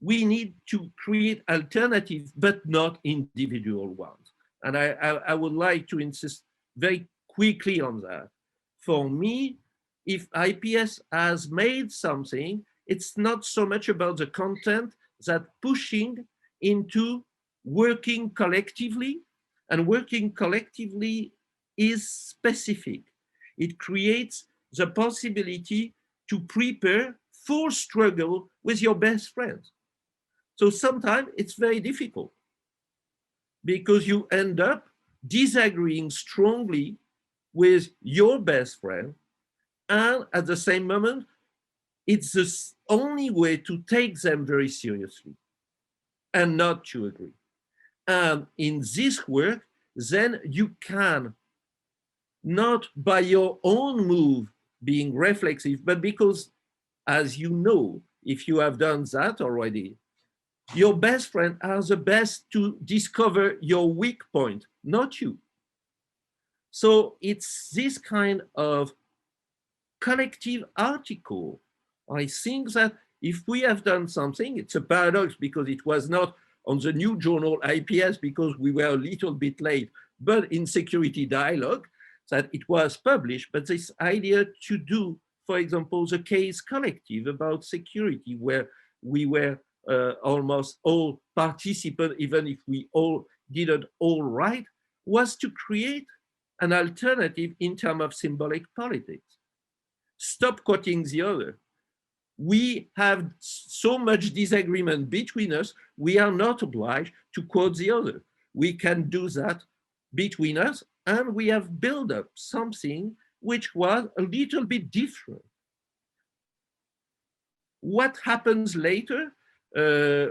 we need to create alternatives, but not individual ones. And I would like to insist very quickly on that. For me, if IPS has made something, it's not so much about the content that pushing into working collectively, and working collectively is specific. It creates the possibility to prepare for struggle with your best friends. So sometimes it's very difficult because you end up disagreeing strongly with your best friend, and at the same moment, it's the only way to take them very seriously and not to agree. And in this work, then you can, not by your own move being reflexive, but because, as you know, if you have done that already, your best friend are the best to discover your weak point, not you. So it's this kind of collective article. I think that if we have done something, it's a paradox because it was not on the new journal IPS because we were a little bit late, but in Security Dialogue, that it was published. But this idea to do, for example, the case collective about security, where we were almost all participants, even if we all didn't all write, was to create an alternative in terms of symbolic politics. Stop quoting the other. We have so much disagreement between us, we are not obliged to quote the other. We can do that between us, and we have built up something which was a little bit different. What happens later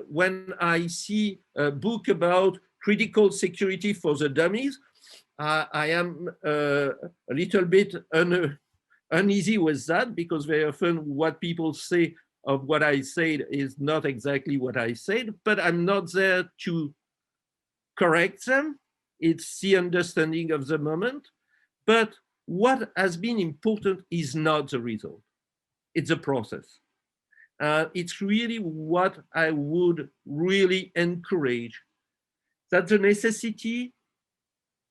when I see a book about critical security for the dummies? I am a little bit uneasy with that, because very often what people say of what I said is not exactly what I said, but I'm not there to correct them. It's the understanding of the moment. But what has been important is not the result, it's a process. It's really what I would really encourage, that the necessity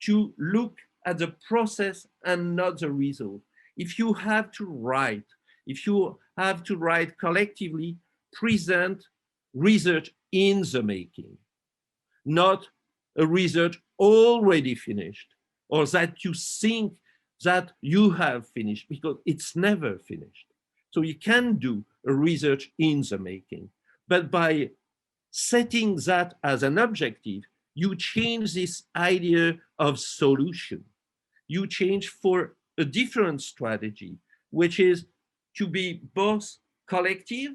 to look at the process and not the result. If you have to write, collectively, present research in the making, not a research already finished, or that you think that you have finished, because it's never finished. So you can do a research in the making, but by setting that as an objective, you change this idea of solution. You change for a different strategy, which is to be both collective,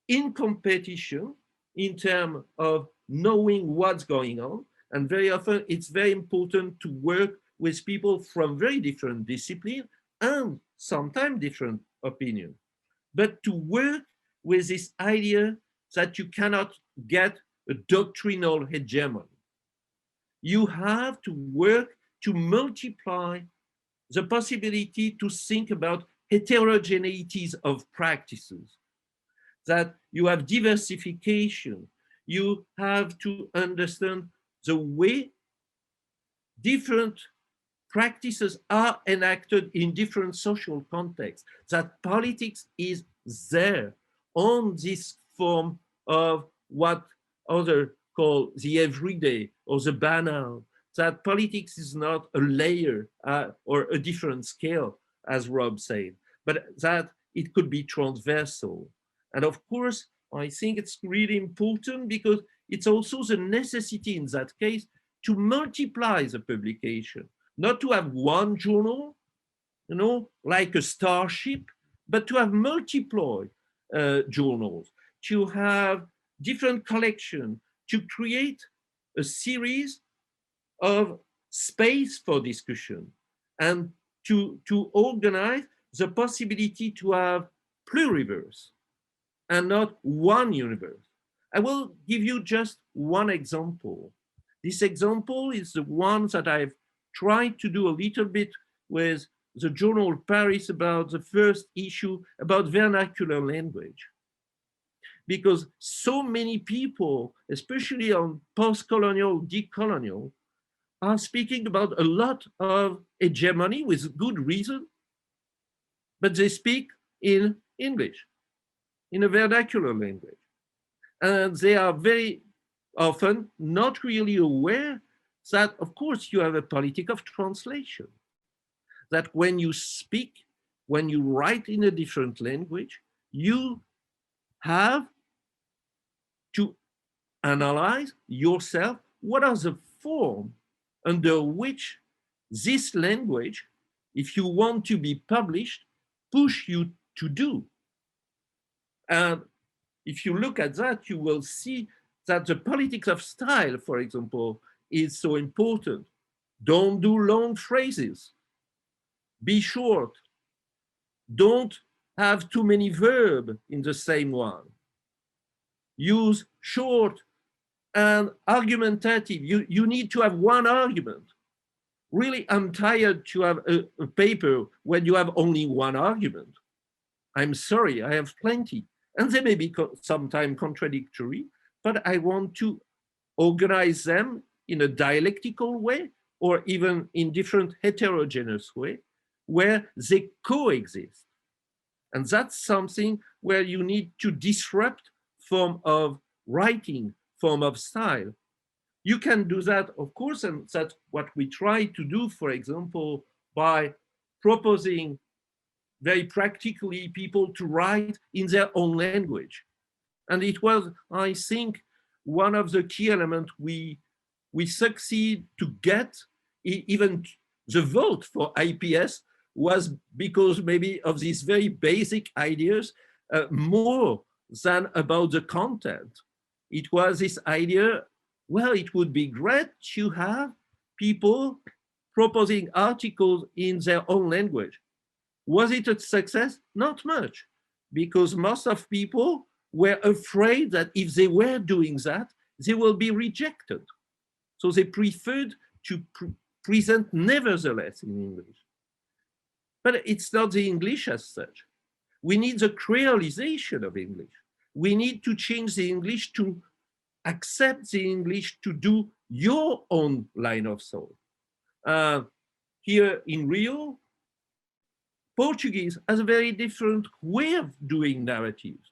in competition, in terms of knowing what's going on. And very often it's very important to work with people from very different disciplines and sometimes different opinions, but to work with this idea that you cannot get a doctrinal hegemony. You have to work to multiply the possibility to think about heterogeneities of practices, that you have diversification. You have to understand the way different practices are enacted in different social contexts, that politics is there on this form of what others call the everyday or the banal, that politics is not a layer or a different scale, as Rob said, but that it could be transversal. And of course, I think it's really important because it's also the necessity in that case to multiply the publication, not to have one journal, like a starship, but to have multiple journals, to have different collections, to create a series of space for discussion, and to organize the possibility to have pluriverse and not one universe. I will give you just one example. This example is the one that I've tried to do a little bit with the journal Paris about the first issue about vernacular language. Because so many people, especially on post-colonial, decolonial, are speaking about a lot of hegemony with good reason, but they speak in English, in a vernacular language. And they are very often not really aware that, of course, you have a politic of translation, that when you speak, when you write in a different language, you have to analyze yourself what are the form under which this language, if you want to be published, push you to do. And if you look at that, you will see that the politics of style, for example, is so important. Don't do long phrases. Be short. Don't have too many verbs in the same one. Use short and argumentative. You need to have one argument. Really, I'm tired to have a paper when you have only one argument. I'm sorry, I have plenty. And they may be sometimes contradictory, but I want to organize them in a dialectical way or even in different heterogeneous way where they coexist. And that's something where you need to disrupt form of writing, form of style. You can do that, of course, and that's what we try to do, for example, by proposing very practically people to write in their own language. And it was, I think, one of the key elements we succeed to get. Even the vote for IPS was because maybe of these very basic ideas, more than about the content. It was this idea, well, it would be great to have people proposing articles in their own language. Was it a success? Not much, because most of people were afraid that if they were doing that, they will be rejected. So they preferred to present nevertheless in English. But it's not the English as such. We need the creolization of English. We need to change the English to accept the English to do your own line of thought. Here in Rio, Portuguese has a very different way of doing narratives.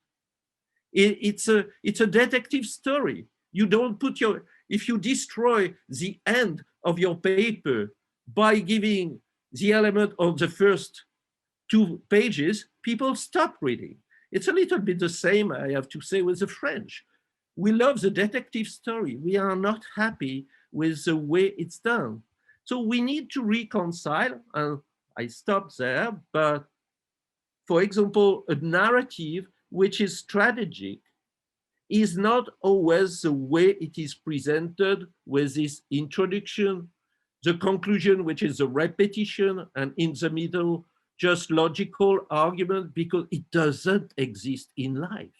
It's a detective story. You don't put if you destroy the end of your paper by giving the element of the first 2 pages, people stop reading. It's a little bit the same, I have to say, with the French. We love the detective story. We are not happy with the way it's done. So we need to reconcile, and I stop there, but for example, a narrative which is strategic is not always the way it is presented with this introduction, the conclusion, which is a repetition, and in the middle, just logical argument, because it doesn't exist in life.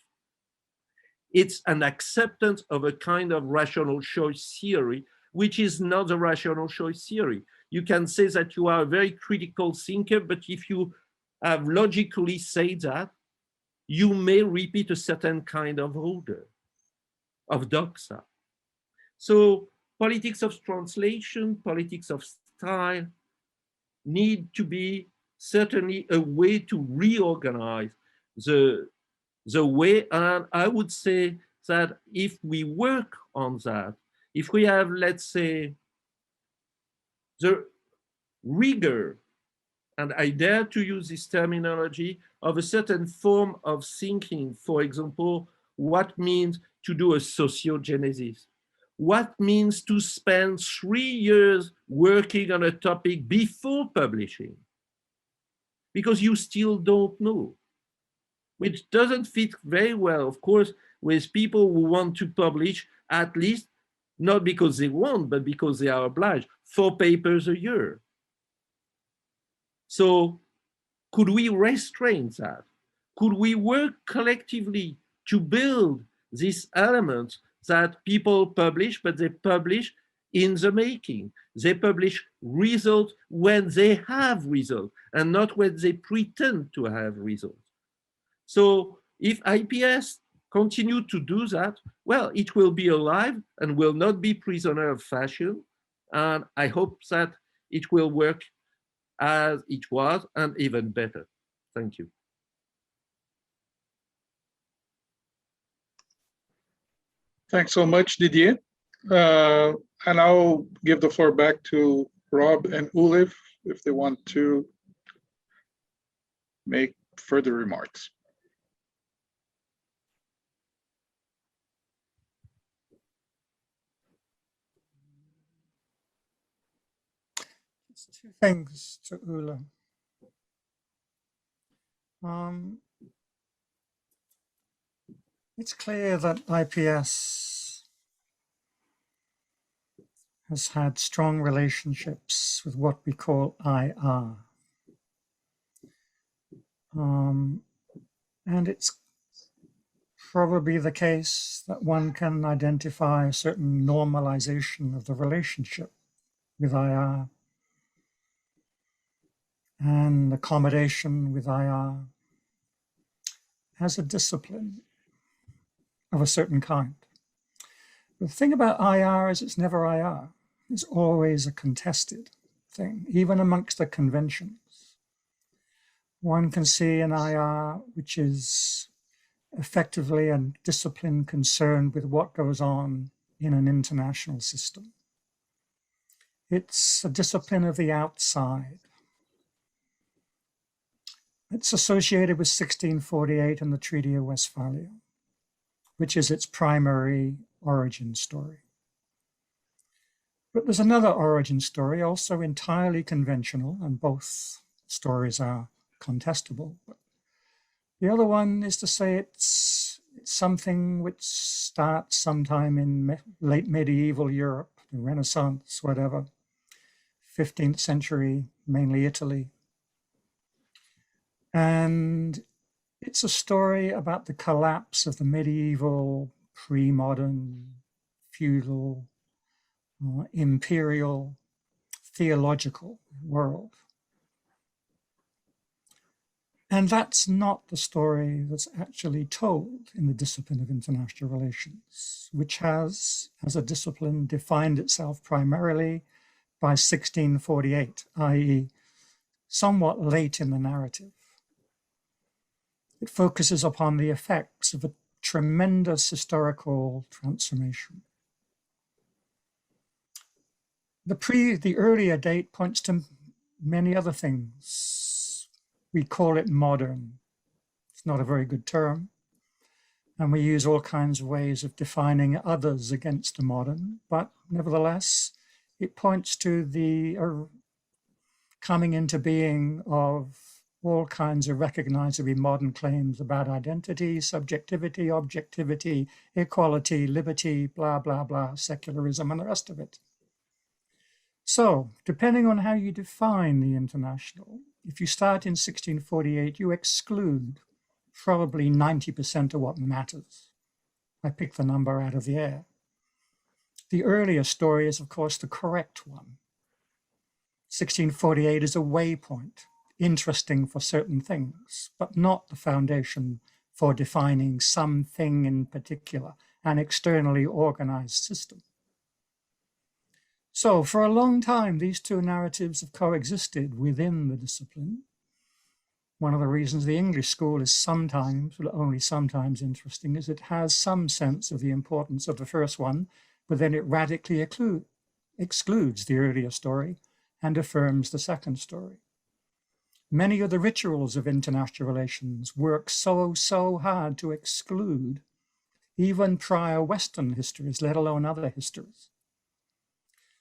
It's an acceptance of a kind of rational choice theory, which is not a rational choice theory. You can say that you are a very critical thinker, but if you have logically said that, you may repeat a certain kind of order, of doxa. So politics of translation, politics of style need to be certainly a way to reorganize the way, and I would say that if we work on that, if we have, let's say, the rigor, and I dare to use this terminology, of a certain form of thinking, for example, what means to do a sociogenesis, what means to spend 3 years working on a topic before publishing, because you still don't know, which doesn't fit very well, of course, with people who want to publish, at least not because they want, but because they are obliged, 4 papers a year. So could we restrain that? Could we work collectively to build these elements that people publish, but they publish in the making? They publish results when they have results and not when they pretend to have results. So if IPS continue to do that, well, it will be alive and will not be prisoner of fashion. And I hope that it will work as it was and even better. Thank you. Thanks so much, Didier. And I'll give the floor back to Rob and Ole if they want to make further remarks. It's 2 things to Ole. It's clear that IPS has had strong relationships with what we call IR. And it's probably the case that one can identify a certain normalization of the relationship with IR and accommodation with IR as a discipline of a certain kind. The thing about IR is it's never IR. It's always a contested thing, even amongst the conventions. One can see an IR which is effectively a discipline concerned with what goes on in an international system. It's a discipline of the outside. It's associated with 1648 and the Treaty of Westphalia, which is its primary origin story. But there's another origin story, also entirely conventional, and both stories are contestable. But the other one is to say it's something which starts sometime in late medieval Europe, the Renaissance, whatever, 15th century, mainly Italy. And it's a story about the collapse of the medieval, pre-modern, feudal, imperial, theological world. And that's not the story that's actually told in the discipline of international relations, which has, as a discipline, defined itself primarily by 1648, i.e., somewhat late in the narrative. It focuses upon the effects of a tremendous historical transformation. The earlier date points to many other things. We call it modern. It's not a very good term. And we use all kinds of ways of defining others against the modern, but nevertheless, it points to the coming into being of all kinds of recognizably modern claims about identity, subjectivity, objectivity, equality, liberty, blah, blah, blah, secularism, and the rest of it. So, depending on how you define the international, if you start in 1648, you exclude probably 90% of what matters. I picked the number out of the air. The earlier story is, of course, the correct one. 1648 is a waypoint, interesting for certain things, but not the foundation for defining something in particular, an externally organized system. So for a long time, these two narratives have coexisted within the discipline. One of the reasons the English school is sometimes, but only sometimes, interesting is it has some sense of the importance of the first one, but then it radically excludes the earlier story and affirms the second story. Many of the rituals of international relations work so hard to exclude even prior Western histories, let alone other histories.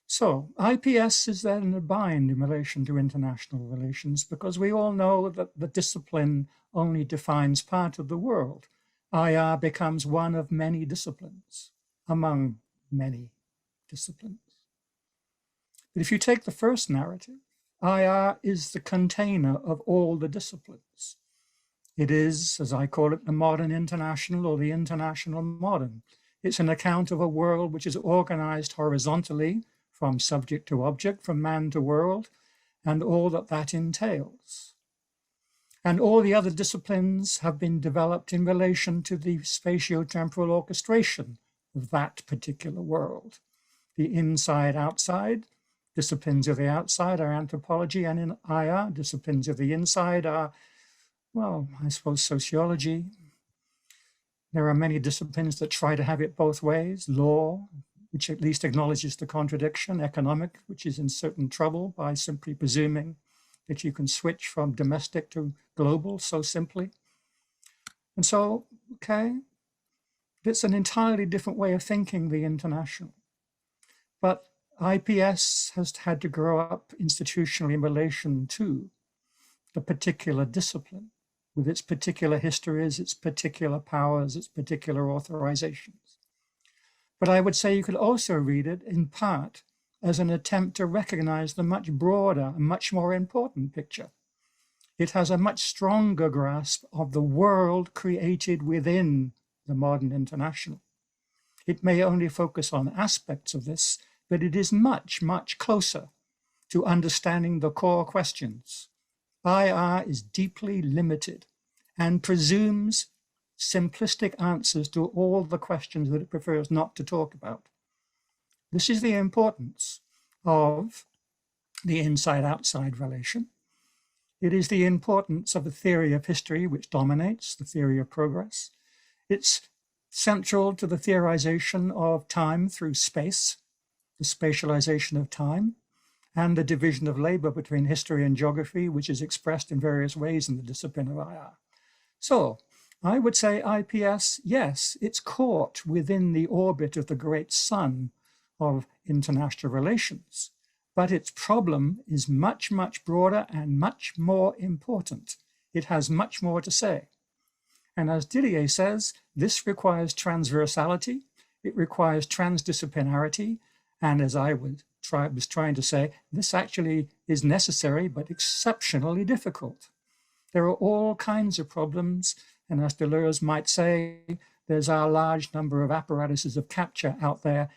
So IPS is then in a bind in relation to international relations because we all know that the discipline only defines part of the world. IR becomes one of many disciplines, among many disciplines. But if you take the first narrative, IR is the container of all the disciplines. It is, as I call it, the modern international or the international modern. It's an account of a world which is organized horizontally from subject to object, from man to world, and all that that entails. And all the other disciplines have been developed in relation to the spatio-temporal orchestration of that particular world. The inside-outside, disciplines of the outside are anthropology, and in IR, disciplines of the inside are, well, I suppose sociology. There are many disciplines that try to have it both ways, law, which at least acknowledges the contradiction, economic, which is in certain trouble by simply presuming that you can switch from domestic to global so simply. And so, okay, it's an entirely different way of thinking the international. But IPS has had to grow up institutionally in relation to the particular discipline with its particular histories, its particular powers, its particular authorizations. But I would say you could also read it in part as an attempt to recognize the much broader and much more important picture. It has a much stronger grasp of the world created within the modern international. It may only focus on aspects of this, but it is much, much closer to understanding the core questions. IR is deeply limited and presumes simplistic answers to all the questions that it prefers not to talk about. This is the importance of the inside-outside relation. It is the importance of a theory of history which dominates, the theory of progress. It's central to the theorization of time through space, the spatialization of time, and the division of labor between history and geography, which is expressed in various ways in the discipline of IR. So I would say IPS, yes, it's caught within the orbit of the great sun of international relations, but its problem is much, much broader and much more important. It has much more to say. And as Didier says, this requires transversality, it requires transdisciplinarity, and as I was trying to say, this actually is necessary but exceptionally difficult. There are all kinds of problems, and as Deleuze might say, there's a large number of apparatuses of capture out there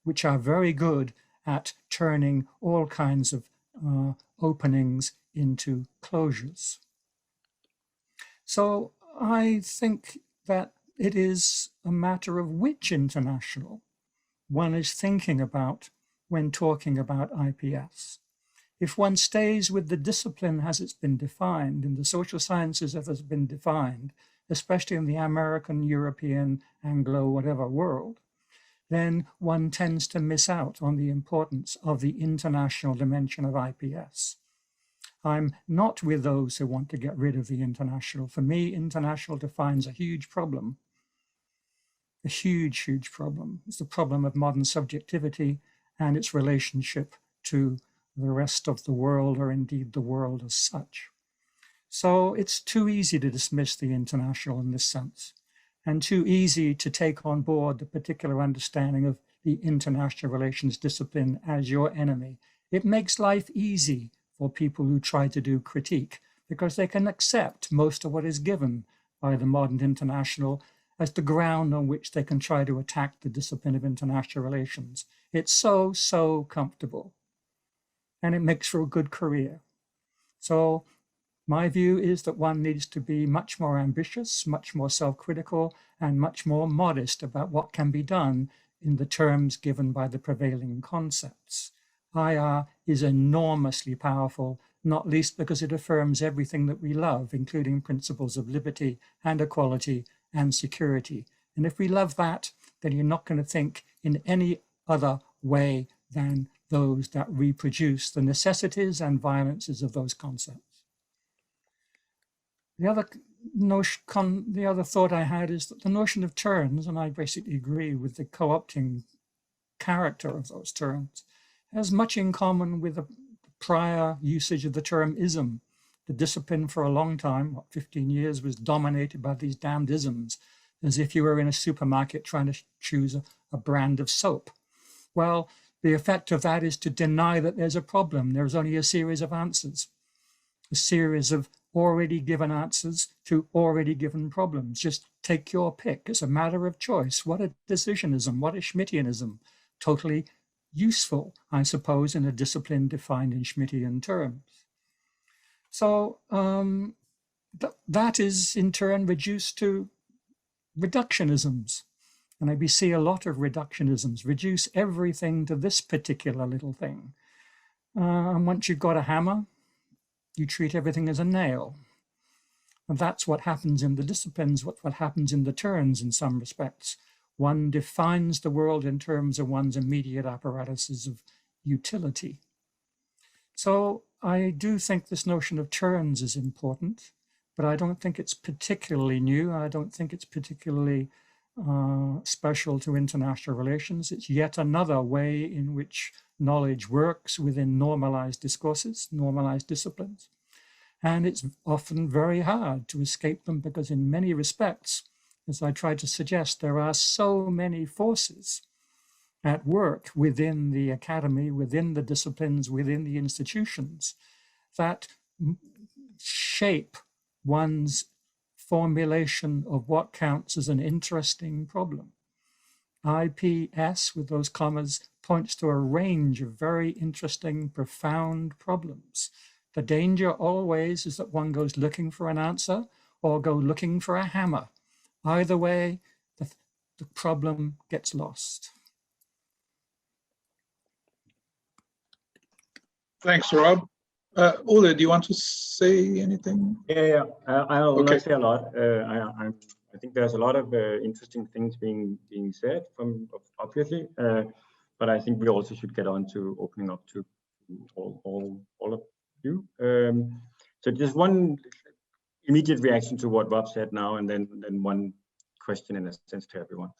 which are very good at turning all kinds of openings into closures. So I think that it is a matter of which international one is thinking about when talking about IPS. If one stays with the discipline as it's been defined in the social sciences as it's been defined, especially in the American, European, Anglo, whatever world, then one tends to miss out on the importance of the international dimension of IPS. I'm not with those who want to get rid of the international. For me, international defines a huge problem. A huge, huge problem. It's the problem of modern subjectivity and its relationship to the rest of the world, or indeed the world as such. So it's too easy to dismiss the international in this sense, and too easy to take on board the particular understanding of the international relations discipline as your enemy. It makes life easy for people who try to do critique, because they can accept most of what is given by the modern international as the ground on which they can try to attack the discipline of international relations. It's so comfortable, and it makes for a good career. So my view is that one needs to be much more ambitious, much more self-critical, and much more modest about what can be done in the terms given by the prevailing concepts. IR is enormously powerful, not least because it affirms everything that we love, including principles of liberty and equality and security. And if we love that, then you're not going to think in any other way than those that reproduce the necessities and violences of those concepts. The other thought I had is that the notion of turns, and I basically agree with the co-opting character of those terms, has much in common with the prior usage of the term ism. The discipline for a long time, 15 years, was dominated by these damned isms, as if you were in a supermarket trying to choose a brand of soap. Well, the effect of that is to deny that there's a problem. There's only a series of answers, a series of already given answers to already given problems. Just take your pick. It's a matter of choice. What a decisionism, what a Schmittianism. Totally useful, I suppose, in a discipline defined in Schmittian terms. So that is in turn reduced to reductionisms. And we see a lot of reductionisms, reduce everything to this particular little thing. And once you've got a hammer, you treat everything as a nail. And that's what happens in the disciplines, what happens in the turns in some respects. One defines the world in terms of one's immediate apparatuses of utility. So I do think this notion of turns is important, but I don't think it's particularly new. I don't think it's particularly special to international relations. It's yet another way in which knowledge works within normalized discourses, normalized disciplines. And it's often very hard to escape them because in many respects, as I tried to suggest, there are so many forces at work within the academy, within the disciplines, within the institutions that shape one's formulation of what counts as an interesting problem. IPS, with those commas, points to a range of very interesting, profound problems. The danger always is that one goes looking for an answer or go looking for a hammer. Either way, the problem gets lost. Thanks, Rob. Ole, do you want to say anything? Yeah. I'll not say a lot. I think there's a lot of interesting things being said, obviously, but I think we also should get on to opening up to all of you. So just one immediate reaction to what Rob said now, and then one question in a sense to everyone.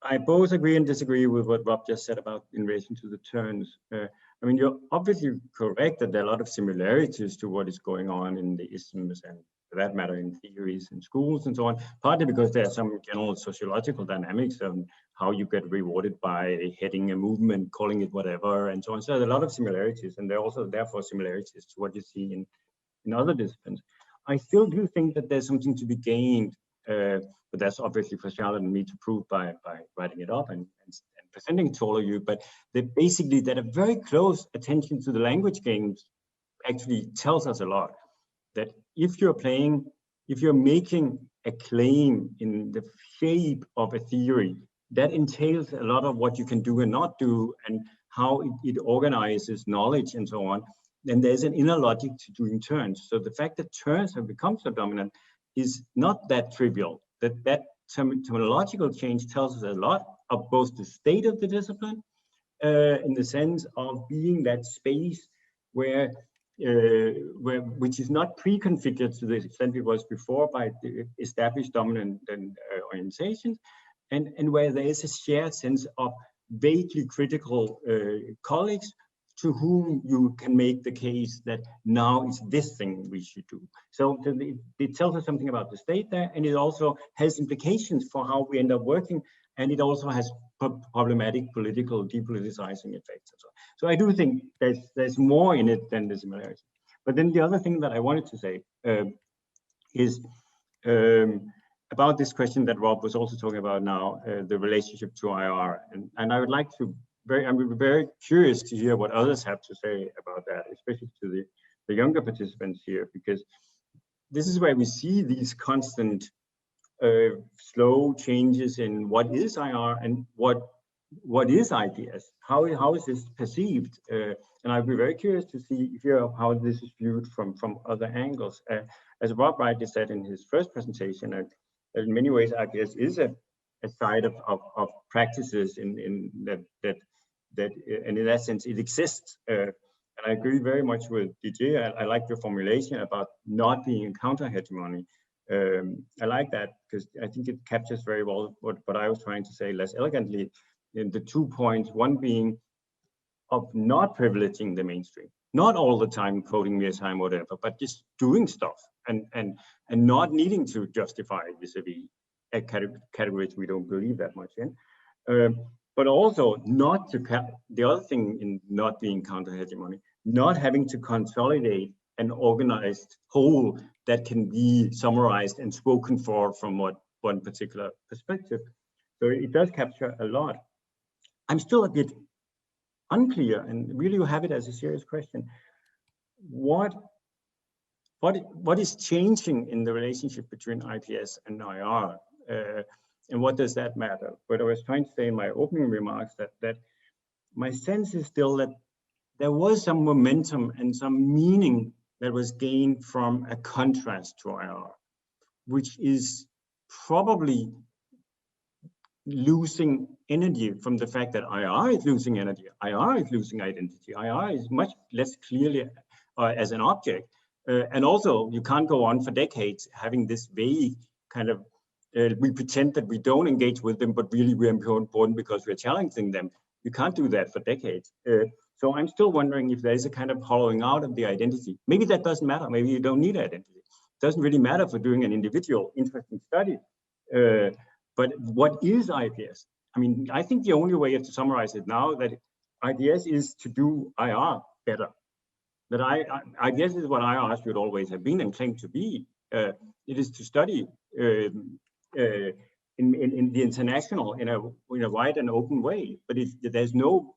I both agree and disagree with what Rob just said about in relation to the turns. I mean, you're obviously correct that there are a lot of similarities to what is going on in the isms and, for that matter, in theories in schools and so on, partly because there are some general sociological dynamics of how you get rewarded by heading a movement, calling it whatever, and so on. So there are a lot of similarities, and there are also therefore similarities to what you see in other disciplines. I still do think that there's something to be gained, but that's obviously for Charlotte and me to prove by writing it up and presenting it to all of you. But basically that a very close attention to the language games actually tells us a lot. that if you're making a claim in the shape of a theory, that entails a lot of what you can do and not do, and how it organizes knowledge and so on. And there's an inner logic to doing turns. So the fact that turns have become so dominant is not that trivial. That terminological change tells us a lot of both the state of the discipline, in the sense of being that space where which is not pre-configured to the extent it was before by the established dominant organizations, and where there is a shared sense of vaguely critical colleagues to whom you can make the case that now it's this thing we should do. So it tells us something about the state there, and it also has implications for how we end up working, and it also has problematic political depoliticizing effects. So I do think there's more in it than the similarity. But then the other thing that I wanted to say is about this question that Rob was also talking about now, the relationship to IR. And I would like to, I'm very curious to hear what others have to say about that, especially to the younger participants here, because this is where we see these constant slow changes in what is IR and what is IPS. How is this perceived? And I'd be very curious to hear how this is viewed from other angles. As Rob rightly said in his first presentation, in many ways, IPS is a side of practices in that and in that sense it exists. And I agree very much with Didier. I like your formulation about not being a counter hegemony. I like that because I think it captures very well what I was trying to say less elegantly in the 2 points, one being of not privileging the mainstream, not all the time quoting me as time, whatever, but just doing stuff and not needing to justify vis-a-vis categories we don't believe that much in. But also not to, the other thing in not being counter hegemony, not having to consolidate an organized whole that can be summarized and spoken for from one particular perspective. So it does capture a lot. I'm still a bit unclear, and really you have it as a serious question. What is changing in the relationship between IPS and IR? And what does that matter? But I was trying to say in my opening remarks that my sense is still that there was some momentum and some meaning that was gained from a contrast to IR, which is probably losing energy from the fact that IR is losing energy, IR is losing identity, IR is much less clearly as an object. And also, you can't go on for decades having this vague kind of, we pretend that we don't engage with them, but really we're important because we're challenging them. You can't do that for decades. So I'm still wondering if there is a kind of hollowing out of the identity. Maybe that doesn't matter. Maybe you don't need identity. It doesn't really matter for doing an individual interesting study. But what is IPS? I mean, I think the only way to summarize it now that IPS is to do IR better. That IPS is what IR should always have been and claim to be. It is to study in the international in a wide and open way. But there's no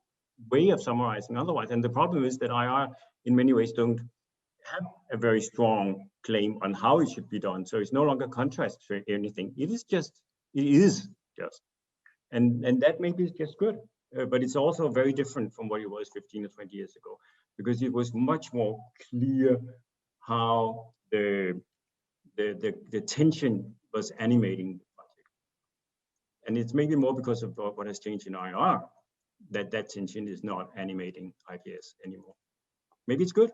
way of summarizing otherwise. And the problem is that IR in many ways don't have a very strong claim on how it should be done. So it's no longer contrast to anything. It is just. And that maybe is just good. But it's also very different from what it was 15 or 20 years ago, because it was much more clear how the tension was animating the project. And it's maybe more because of what has changed in IR that tension is not animating IPS anymore. Maybe it's good.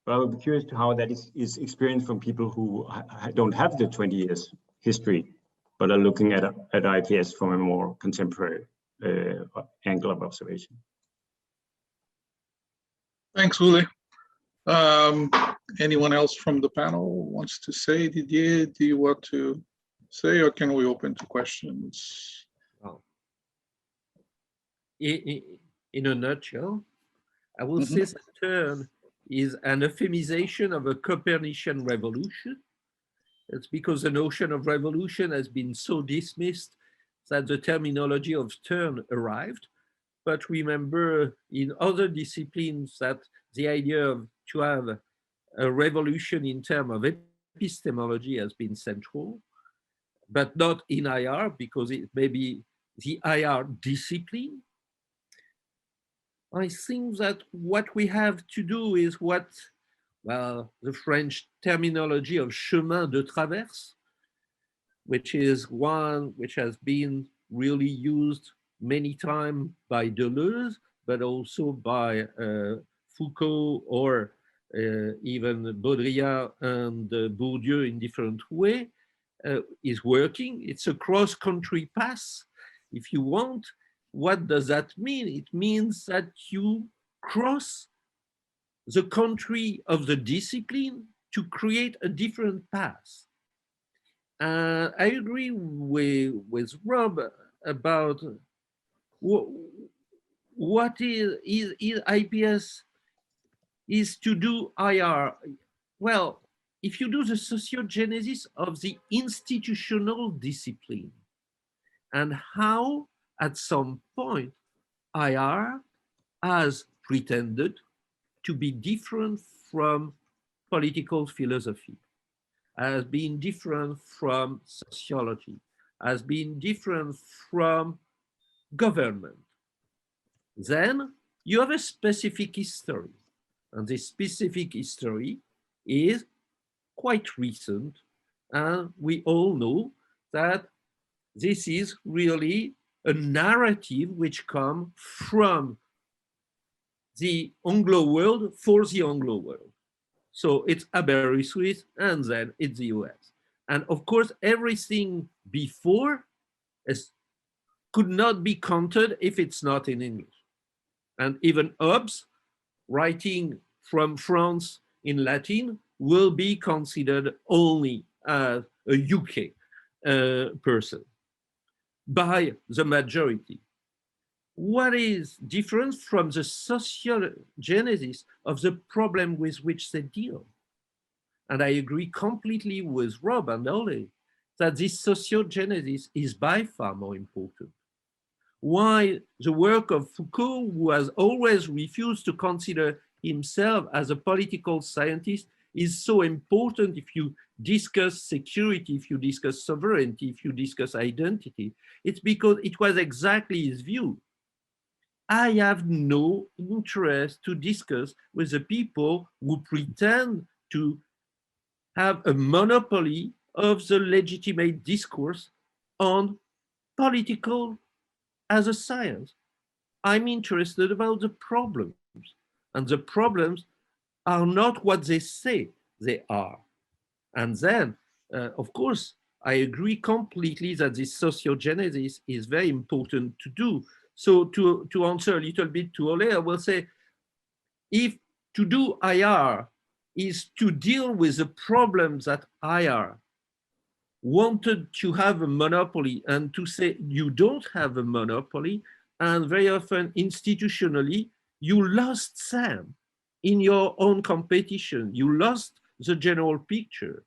But I would be curious to how that is experienced from people who don't have the 20 years history, but are looking at IPS from a more contemporary angle of observation. Thanks, Ole. Anyone else from the panel wants to say? Didier, do you want to say, or can we open to questions? Well, in a nutshell, I will say that turn is an euphemisation of a Copernican revolution. It's because the notion of revolution has been so dismissed that the terminology of turn arrived. but remember in other disciplines that the idea of to have a revolution in terms of epistemology has been central, but not in IR because it may be the IR discipline. I think that what we have to do is what, well, the French terminology of chemin de traverse, which is one which has been really used many times by Deleuze, but also by Foucault or even Baudrillard and Bourdieu in different way, is working. It's a cross-country path, if you want. What does that mean? It means that you cross the country of the discipline to create a different path. I agree with Rob about what is IPS is to do IR. Well, if you do the sociogenesis of the institutional discipline and how at some point IR has pretended to be different from political philosophy, has been different from sociology, has been different from government, then you have a specific history. And this specific history is quite recent. And we all know that this is really a narrative which comes from the Anglo world for the Anglo world. So it's Aberystwyth and then it's the US. And of course, everything before could not be counted if it's not in English. And even Hobbes, writing from France in Latin, will be considered only as a UK person by the majority. What is different from the sociogenesis of the problem with which they deal? And I agree completely with Rob and Ole that this sociogenesis is by far more important. Why the work of Foucault, who has always refused to consider himself as a political scientist, is so important if you discuss security, if you discuss sovereignty, if you discuss identity. It's because it was exactly his view. I have no interest to discuss with the people who pretend to have a monopoly of the legitimate discourse on political as a science. I'm interested about the problems, and the problems are not what they say they are. And then, of course, I agree completely that this sociogenesis is very important to do. So to answer a little bit to Ole, I will say, if to do IR is to deal with the problems that IR wanted to have a monopoly and to say you don't have a monopoly, and very often institutionally, you lost Sam in your own competition. You lost the general picture.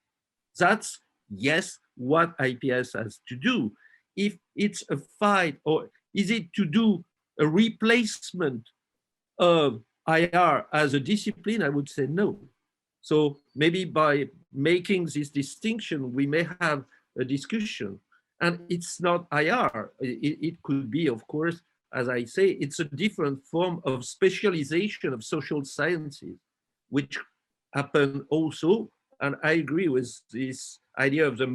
That's, yes, what IPS has to do. If it's a fight, or is it to do a replacement of IR as a discipline, I would say no. So maybe by making this distinction, we may have a discussion. And it's not IR. It could be, of course, as I say, it's a different form of specialization of social sciences, which happen also. And I agree with this idea of the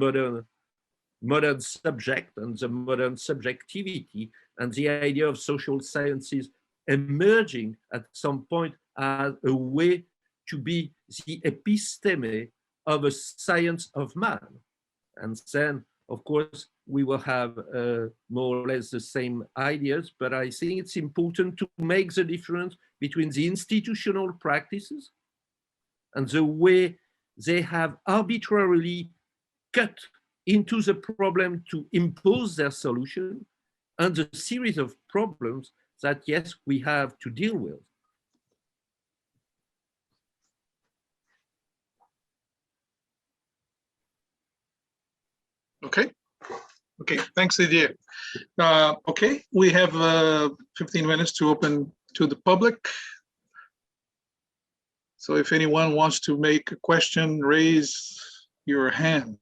modern subject and the modern subjectivity, and the idea of social sciences emerging at some point as a way to be the episteme of a science of man. And then, of course, we will have more or less the same ideas, but I think it's important to make the difference between the institutional practices and the way they have arbitrarily cut into the problem to impose their solution, and the series of problems that, yes, we have to deal with. Okay, Okay, thanks, Didier. Okay, we have 15 minutes to open to the public. So if anyone wants to make a question, raise your hand.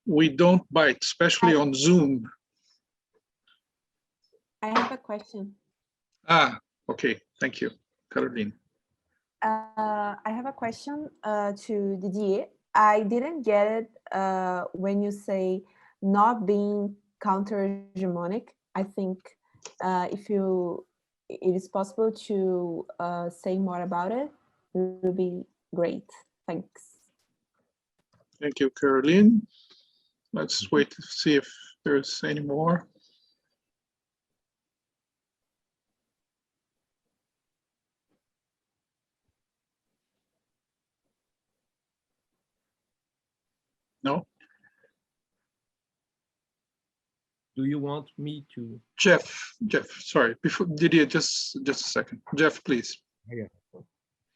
We don't bite, especially on Zoom. I have a question. Ah, okay, thank you, Caroline. I have a question to Didier. I didn't get it when you say not being counter-hegemonic. I think if it is possible to say more about it, it would be great. Thanks. Thank you, Caroline. Let's wait to see if there's any more. No? Do you want me to? Jeff, sorry, before Didier, just a second. Jeff, please.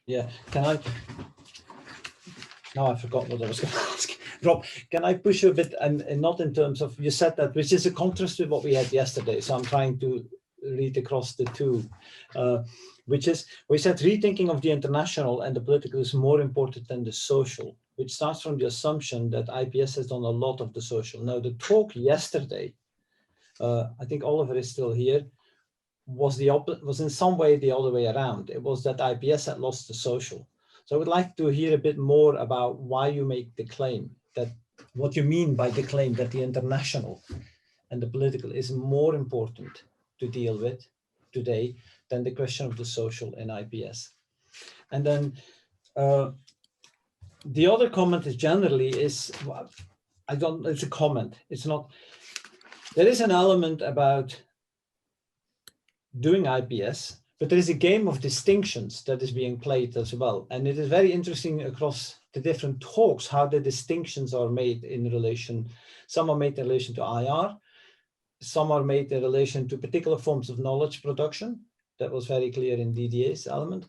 Yeah, can I? No, I forgot what I was going to ask. Rob, can I push you a bit, and not in terms of, you said that, which is a contrast with what we had yesterday. So I'm trying to read across the two, which is, we said rethinking of the international and the political is more important than the social, which starts from the assumption that IPS has done a lot of the social. Now, the talk yesterday, I think Oliver is still here, was in some way the other way around. It was that IPS had lost the social. So I would like to hear a bit more about why you make the claim, that what you mean by the claim that the international and the political is more important to deal with today than the question of the social in IPS. And then the other comment is generally is, it's a comment, it's not, there is an element about doing IPS, but there is a game of distinctions that is being played as well. And it is very interesting across the different talks, how the distinctions are made in relation. Some are made in relation to IR, some are made in relation to particular forms of knowledge production. That was very clear in Didier's element.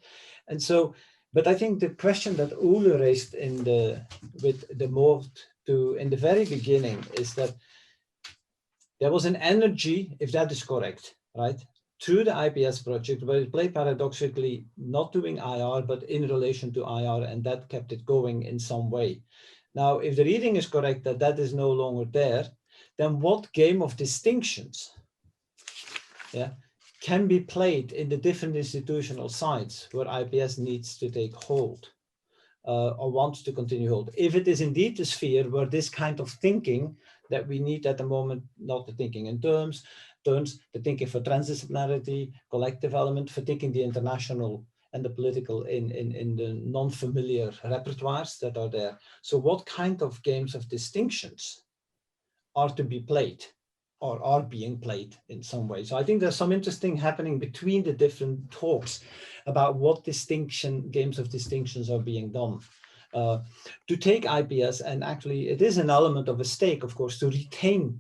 And so, but I think the question that Ole raised in the very beginning is that there was an energy, if that is correct, right, through the IPS project, where it played paradoxically not doing IR, but in relation to IR, and that kept it going in some way. Now, if the reading is correct that that is no longer there, then what game of distinctions, can be played in the different institutional sites where IPS needs to take hold or wants to continue hold? If it is indeed the sphere where this kind of thinking that we need at the moment, not the thinking in terms, the thinking for transdisciplinarity, collective element, for thinking the international and the political in the non-familiar repertoires that are there. So what kind of games of distinctions are to be played or are being played in some way? So I think there's some interesting happening between the different talks about what games of distinctions are being done. To take IPS, and actually it is an element of a stake, of course, to retain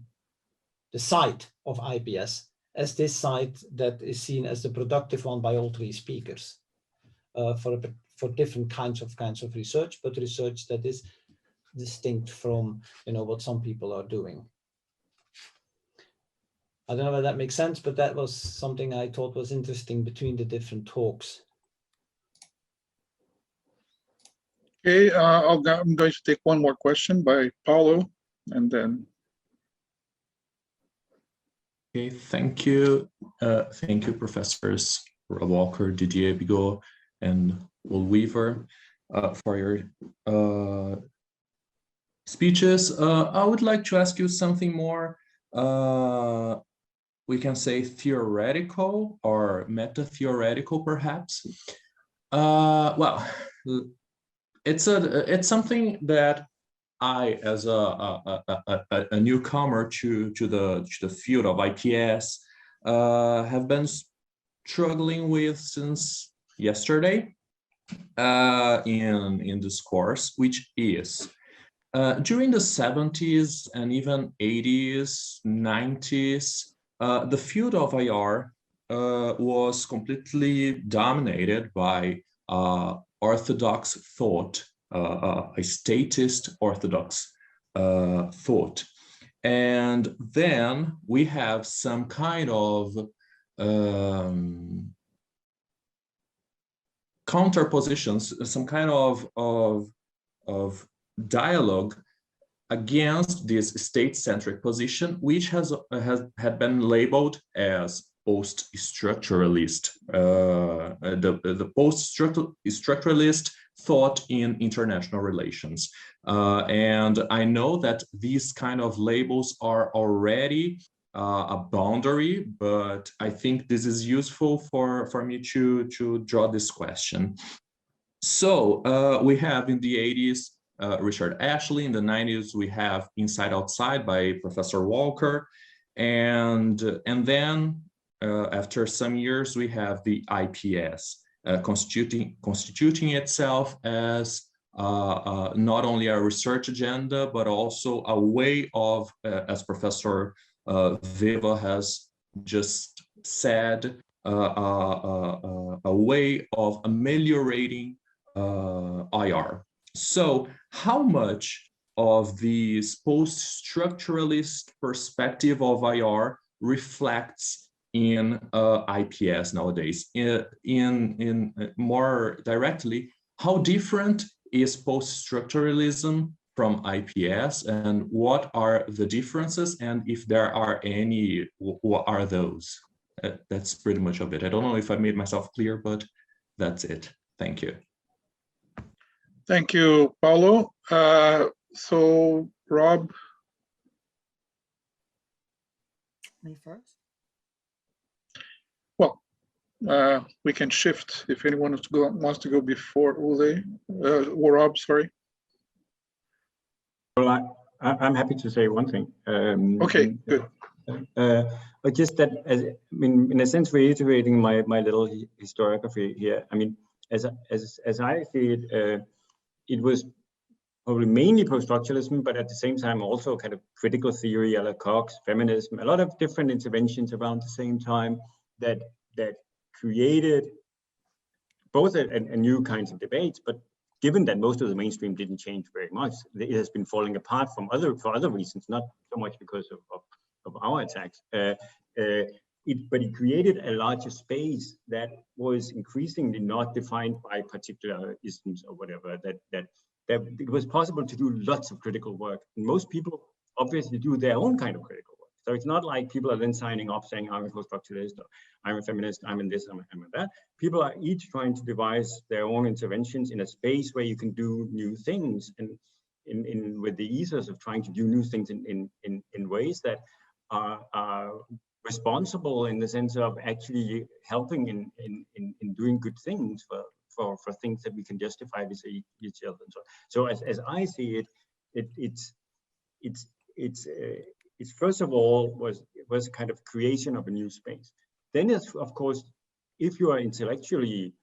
the site of IPS as this site that is seen as the productive one by all three speakers for different kinds of research, but research that is distinct from what some people are doing. I don't know whether that makes sense, but that was something I thought was interesting between the different talks. Okay, I'm going to take one more question by Paulo, and then. Okay, thank you. Thank you, Professors Ole Waever, Didier Bigo, and Ole Waever for your speeches. I would like to ask you something more, we can say theoretical or meta-theoretical, perhaps. Well, it's something that I, as a newcomer to the field of IPS, have been struggling with since yesterday. in this course, which is during the 70s and even 80s, 90s, the field of IR was completely dominated by orthodox thought, a statist orthodox thought. And then we have some kind of counterpositions, some kind of dialogue against this state-centric position, which had been labeled as post-structuralist, the post-structuralist thought in international relations. And I know that these kind of labels are already a boundary, but I think this is useful for me to draw this question. So we have in the 80s, Richard Ashley. In the 90s, we have Inside Outside by Professor Walker. And then after some years, we have the IPS constituting itself as not only a research agenda, but also a way of, as Professor Waever has just said, a way of ameliorating IR. So how much of this post-structuralist perspective of IR reflects in IPS nowadays? In more directly, how different is post-structuralism from IPS, and what are the differences, and if there are any, what are those? That's pretty much of it. I don't know if I made myself clear, but that's it. Thank you. Thank you, Paulo. So, Rob. Me first? Well, we can shift if anyone wants to go before Ole, or Rob, sorry. Well, I'm happy to say one thing. Okay, good. But just that, as, I mean, in a sense, reiterating my little historiography here. I mean, as I see it, it was probably mainly post-structuralism, but at the same time also kind of critical theory, a la Cox, feminism, a lot of different interventions around the same time that created both a new kinds of debates, but given that most of the mainstream didn't change very much, it has been falling apart for other reasons, not so much because of our attacks. But it created a larger space that was increasingly not defined by particular isms or whatever, that it was possible to do lots of critical work. And most people obviously do their own kind of critical work. So it's not like people are then signing up saying, I'm a post-structuralist, or I'm a feminist, I'm in this, I'm in that. People are each trying to devise their own interventions in a space where you can do new things, and with the ethos of trying to do new things in ways that are responsible in the sense of actually helping in doing good things for things that we can justify with each other. And so as I see it, it's first of all was a kind of creation of a new space. Then it's, of course, if you are intellectually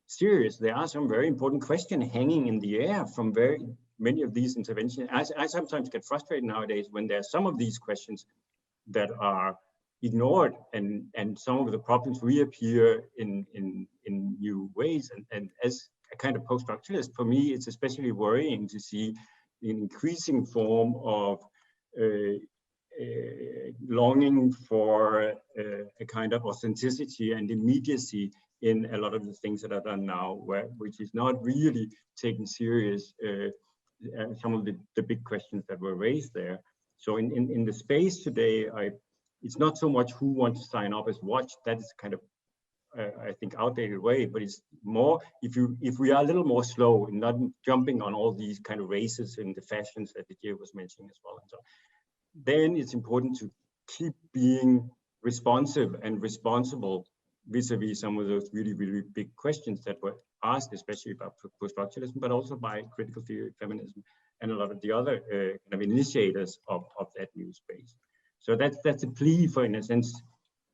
serious, there are some very important questions hanging in the air from very many of these interventions. I sometimes get frustrated nowadays when there are some of these questions that are ignored, and some of the problems reappear in new ways. And as a kind of post-structuralist, for me, it's especially worrying to see an increasing form of longing for a kind of authenticity and immediacy in a lot of the things that are done now, which is not really taken serious some of the big questions that were raised there. So in the space today, it's not so much who wants to sign up as watch. That is kind of I think outdated way, but it's more if we are a little more slow in not jumping on all these kind of races in the fashions that Didier was mentioning as well. And so then it's important to keep being responsive and responsible vis-a-vis some of those really, really big questions that were asked, especially about post-structuralism, but also by critical theory, feminism, and a lot of the other kind of initiators of that new space. So that's a plea for, in a sense,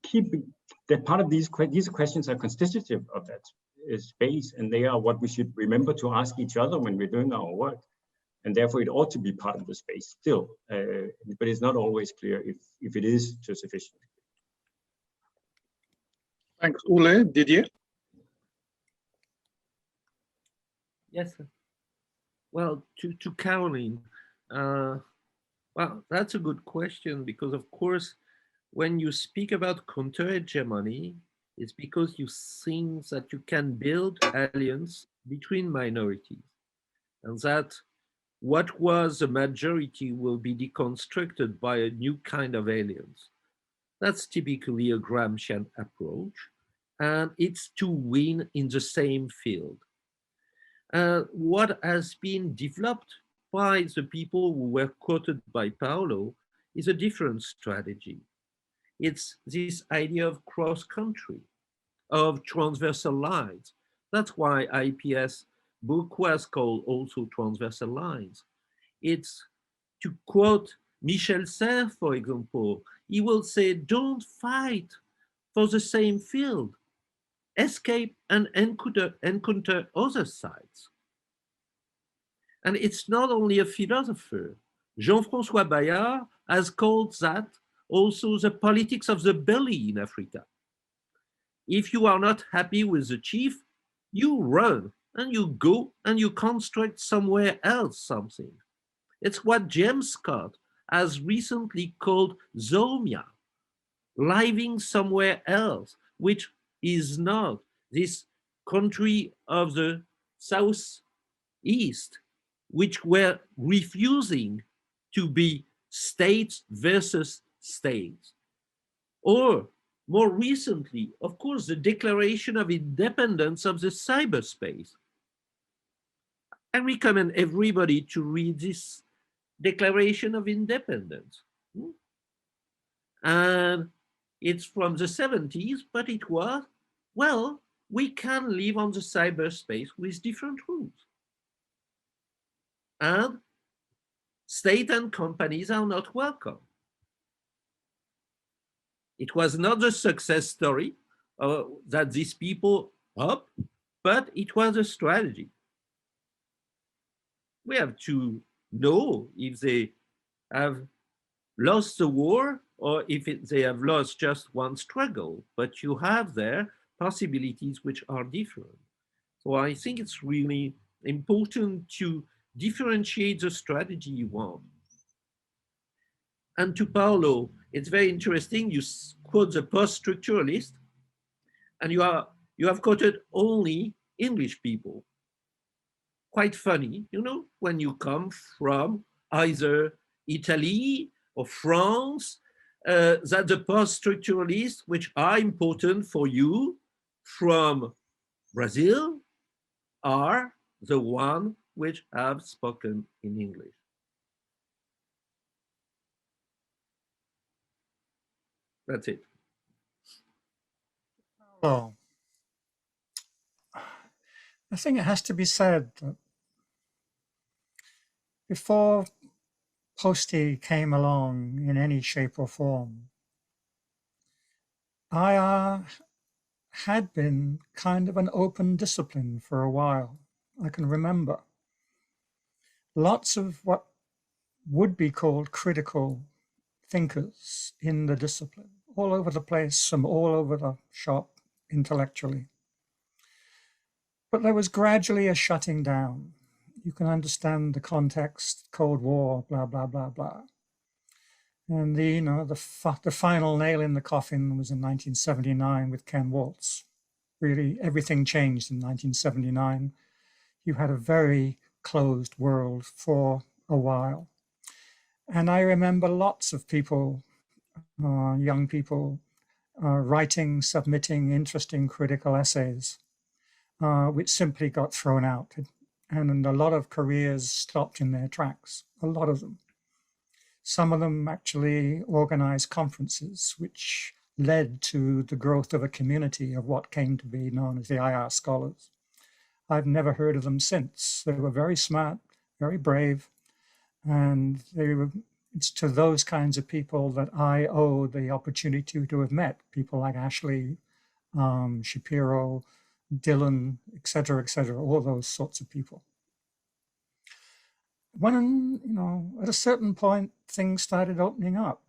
keeping that part of these questions are constitutive of that space, and they are what we should remember to ask each other when we're doing our work. And therefore, it ought to be part of the space still, but it's not always clear if it is to sufficient. Thanks, Ole. Didier? Yes. Well, to Caroline, well, that's a good question, because of course, when you speak about counter-hegemony, it's because you think that you can build alliance between minorities, and that what was a majority will be deconstructed by a new kind of alliance. That's typically a Gramscian approach, and it's to win in the same field. What has been developed by the people who were quoted by Paolo is a different strategy. It's this idea of cross-country, of transversal lines. That's why IPS book was called also Transversal Lines. It's, to quote Michel Serres, for example, he will say, don't fight for the same field. Escape and encounter other sides. And it's not only a philosopher. Jean-François Bayard has called that also the politics of the belly in Africa. If you are not happy with the chief, you run and you go and you construct somewhere else something. It's what James Scott has recently called Zomia, living somewhere else, which is not this country of the southeast, which were refusing to be states versus states. Or more recently, of course, the Declaration of Independence of the cyberspace. I recommend everybody to read this Declaration of Independence. And it's from the 70s, but it was, well, we can live on the cyberspace with different rules. And state and companies are not welcome. It was not a success story that these people hope, but it was a strategy. We have to know if they have lost the war or if they have lost just one struggle, but you have there possibilities which are different. So I think it's really important to differentiate the strategy you want. And to Paolo, it's very interesting, you quote the post-structuralist, and you have quoted only English people. Quite funny, you know, when you come from either Italy or France, that the post-structuralists, which are important for you from Brazil, are the one which have spoken in English. That's it. Oh, I think it has to be said that before Posty came along in any shape or form, I had been kind of an open discipline for a while. I can remember lots of what would be called critical thinkers in the discipline, all over the place, from all over the shop intellectually. But there was gradually a shutting down. You can understand the context, Cold War, blah, blah, blah, blah. And the final nail in the coffin was in 1979 with Ken Waltz. Really, everything changed in 1979. You had a very closed world for a while. And I remember lots of people, young people, writing, submitting interesting critical essays, which simply got thrown out. And a lot of careers stopped in their tracks, a lot of them. Some of them actually organized conferences, which led to the growth of a community of what came to be known as the IR scholars. I've never heard of them since. They were very smart, very brave, and it's to those kinds of people that I owe the opportunity to have met people like Ashley Shapiro, Dylan, etc., all those sorts of people. When, at a certain point, things started opening up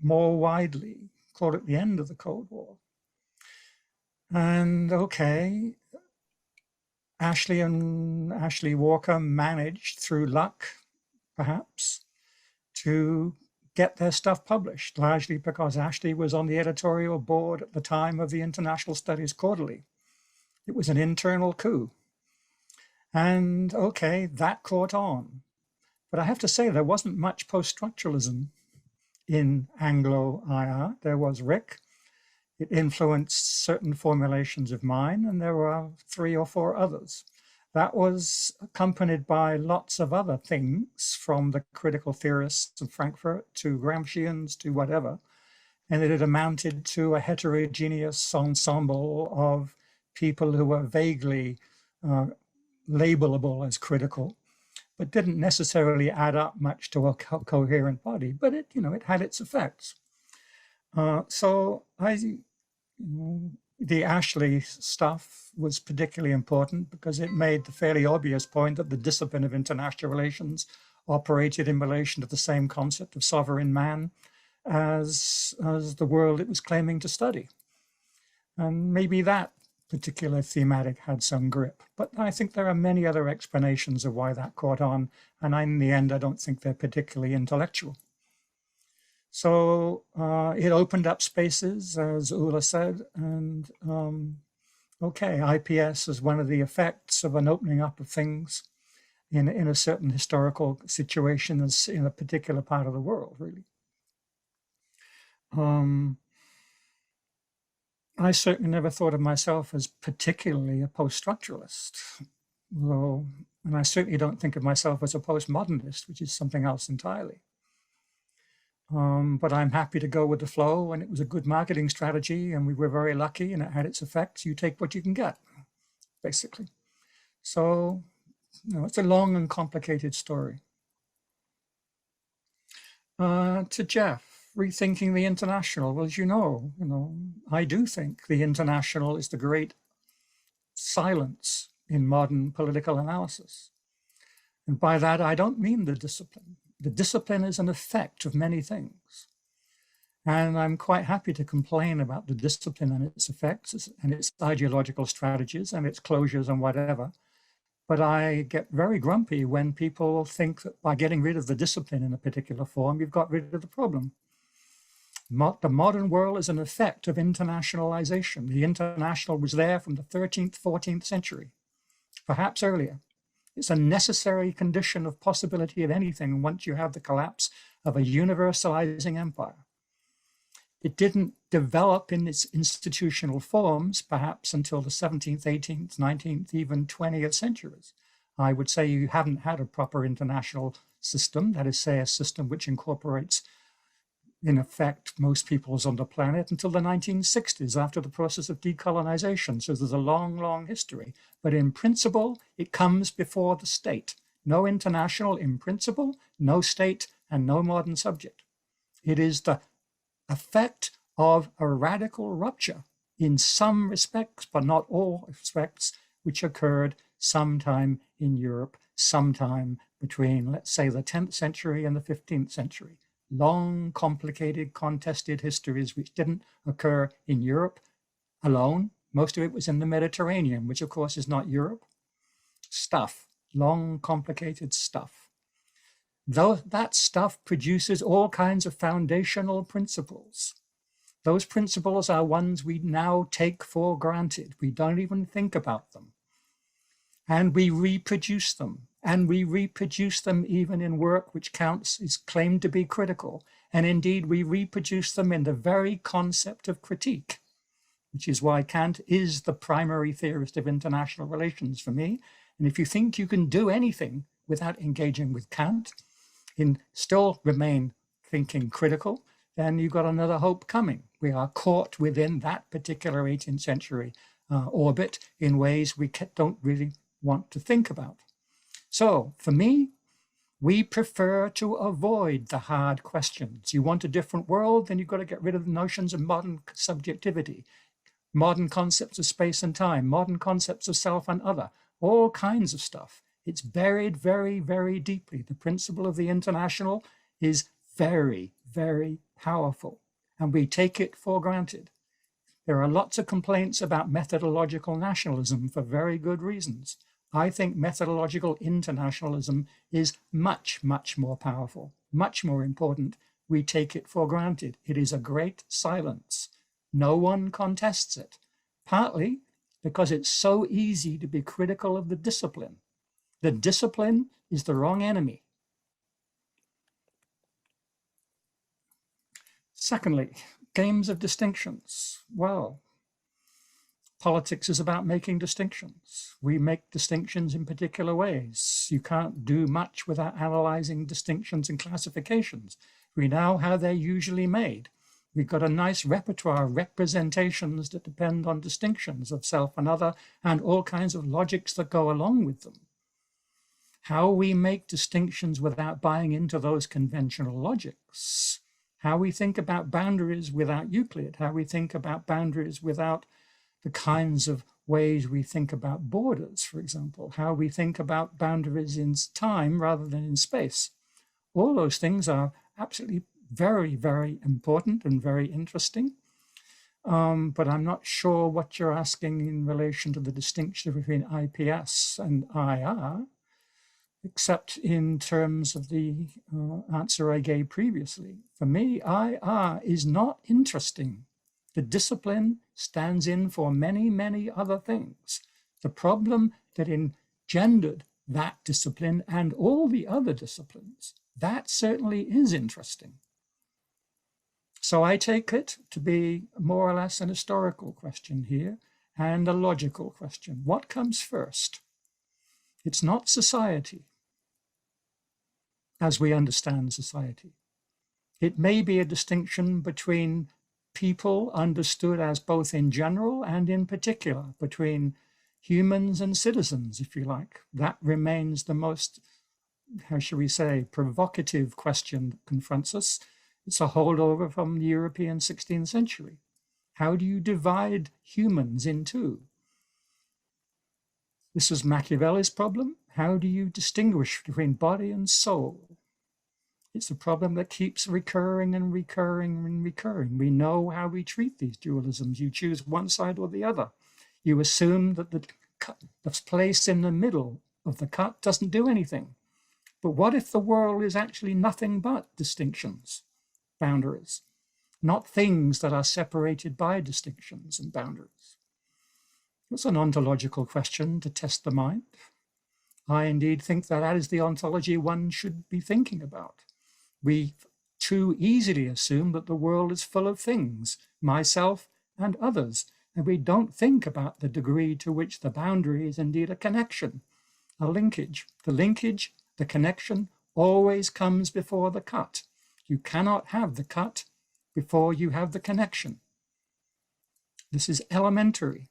more widely, call it the end of the Cold War. And okay, Ashley and Ashley Walker managed through luck, perhaps, to get their stuff published, largely because Ashley was on the editorial board at the time of the International Studies Quarterly. It was an internal coup. And okay, that caught on. But I have to say, there wasn't much post-structuralism in Anglo-IR. There was Rick. It influenced certain formulations of mine, and there were 3 or 4 others. That was accompanied by lots of other things, from the critical theorists of Frankfurt to Gramscians to whatever. And it had amounted to a heterogeneous ensemble of people who were vaguely labelable as critical, but didn't necessarily add up much to a coherent body. But it, it had its effects. So the Ashley stuff was particularly important because it made the fairly obvious point that the discipline of international relations operated in relation to the same concept of sovereign man as the world it was claiming to study. And maybe that particular thematic had some grip, but I think there are many other explanations of why that caught on, and in the end, I don't think they're particularly intellectual. So it opened up spaces, as Ole said, and okay, IPS is one of the effects of an opening up of things in a certain historical situation in a particular part of the world, really. I certainly never thought of myself as particularly a post-structuralist, and I certainly don't think of myself as a postmodernist, which is something else entirely. But I'm happy to go with the flow, and it was a good marketing strategy, and we were very lucky, and it had its effects. You take what you can get, basically. So, it's a long and complicated story. To Jeff. Rethinking the international. Well, as you know, I do think the international is the great silence in modern political analysis. And by that, I don't mean the discipline. The discipline is an effect of many things. And I'm quite happy to complain about the discipline and its effects and its ideological strategies and its closures and whatever. But I get very grumpy when people think that by getting rid of the discipline in a particular form, you've got rid of the problem. The modern world is an effect of internationalization. The international was there from the 13th, 14th century, perhaps earlier. It's a necessary condition of possibility of anything once you have the collapse of a universalizing empire. It didn't develop in its institutional forms, perhaps until the 17th, 18th, 19th, even 20th centuries. I would say you haven't had a proper international system, that is, say, a system which incorporates in effect most peoples on the planet until the 1960s, after the process of decolonization. So there's a long, long history. But in principle, it comes before the state. No international in principle, no state, and no modern subject. It is the effect of a radical rupture in some respects, but not all respects, which occurred sometime in Europe, sometime between, let's say, the 10th century and the 15th century. Long, complicated, contested histories which didn't occur in Europe alone. Most of it was in the Mediterranean, which of course is not Europe. Stuff, long, complicated stuff. Though that stuff produces all kinds of foundational principles. Those principles are ones we now take for granted. We don't even think about them. And we reproduce them. And we reproduce them even in work which is claimed to be critical. And indeed, we reproduce them in the very concept of critique, which is why Kant is the primary theorist of international relations for me. And if you think you can do anything without engaging with Kant and still remain thinking critical, then you've got another hope coming. We are caught within that particular 18th century orbit in ways we don't really want to think about. So for me, we prefer to avoid the hard questions. You want a different world, then you've got to get rid of the notions of modern subjectivity. modern concepts of space and time, modern concepts of self and other, all kinds of stuff. It's buried very, very deeply. The principle of the international is very, very powerful, and we take it for granted. There are lots of complaints about methodological nationalism for very good reasons. I think methodological internationalism is much, much more powerful, much more important. We take it for granted. It is a great silence. No one contests it, partly because it's so easy to be critical of the discipline. The discipline is the wrong enemy. Secondly, games of distinctions. Well, politics is about making distinctions. We make distinctions in particular ways. You can't do much without analyzing distinctions and classifications. We know how they're usually made. We've got a nice repertoire of representations that depend on distinctions of self and other and all kinds of logics that go along with them. How we make distinctions without buying into those conventional logics, how we think about boundaries without Euclid, how we think about boundaries without the kinds of ways we think about borders, for example, how we think about boundaries in time rather than in space. All those things are absolutely very, very important and very interesting. But I'm not sure what you're asking in relation to the distinction between IPS and IR, except in terms of the answer I gave previously. For me, IR is not interesting. The discipline stands in for many, many other things. The problem that engendered that discipline and all the other disciplines, that certainly is interesting. So I take it to be more or less an historical question here and a logical question. What comes first? It's not society, as we understand society. It may be a distinction between people understood as both in general and in particular, between humans and citizens, if you like. That remains the most, how shall we say, provocative question that confronts us. It's a holdover from the European 16th century. How do you divide humans in two? This was Machiavelli's problem. How do you distinguish between body and soul? It's a problem that keeps recurring and recurring and recurring. We know how we treat these dualisms. You choose one side or the other. You assume that the place in the middle of the cut doesn't do anything. But what if the world is actually nothing but distinctions, boundaries, not things that are separated by distinctions and boundaries? It's an ontological question to test the mind. I indeed think that that is the ontology one should be thinking about. We too easily assume that the world is full of things, myself and others, and we don't think about the degree to which the boundary is indeed a connection, a linkage. The linkage, the connection, always comes before the cut. You cannot have the cut before you have the connection. This is elementary.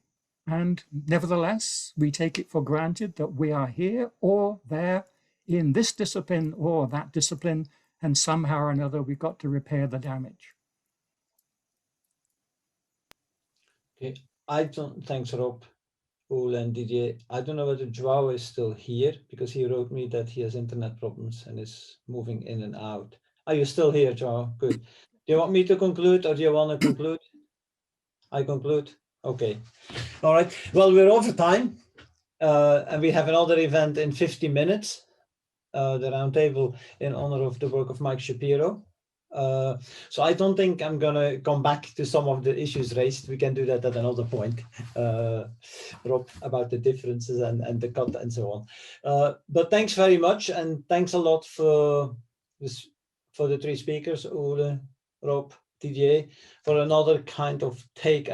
And nevertheless, we take it for granted that we are here or there in this discipline or that discipline, and somehow or another we've got to repair the damage. Okay, thanks Rob, Ole and Didier. I don't know whether Joao is still here because he wrote me that he has internet problems and is moving in and out. Are you still here, Joao? Good. Do you want me to conclude or do you want to conclude? I conclude? Okay. All right. Well, we're over time and we have another event in 50 minutes, the roundtable in honor of the work of Mike Shapiro. So I don't think I'm going to come back to some of the issues raised. We can do that at another point, Rob, about the differences and the cut and so on. But thanks very much. And thanks a lot for the three speakers, Ole, Rob, Didier, for another kind of take,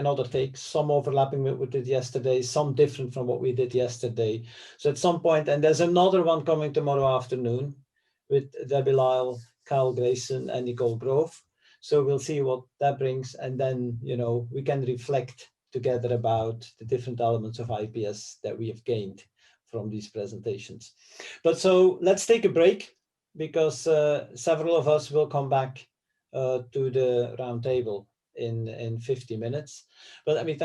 some overlapping with what we did yesterday, some different from what we did yesterday. So at some point, and there's another one coming tomorrow afternoon with Debbie Lyle, Kyle Grayson, and Nicole Grove. So we'll see what that brings. And then, you know, we can reflect together about the different elements of IPS that we have gained from these presentations. But so let's take a break because several of us will come back to the roundtable in 50 minutes. But I mean,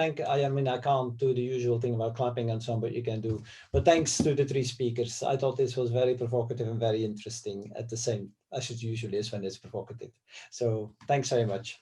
I can't do the usual thing about clapping and so on, but you can do. But thanks to the 3 speakers. I thought this was very provocative and very interesting at the same, as it usually is when it's provocative. So thanks very much.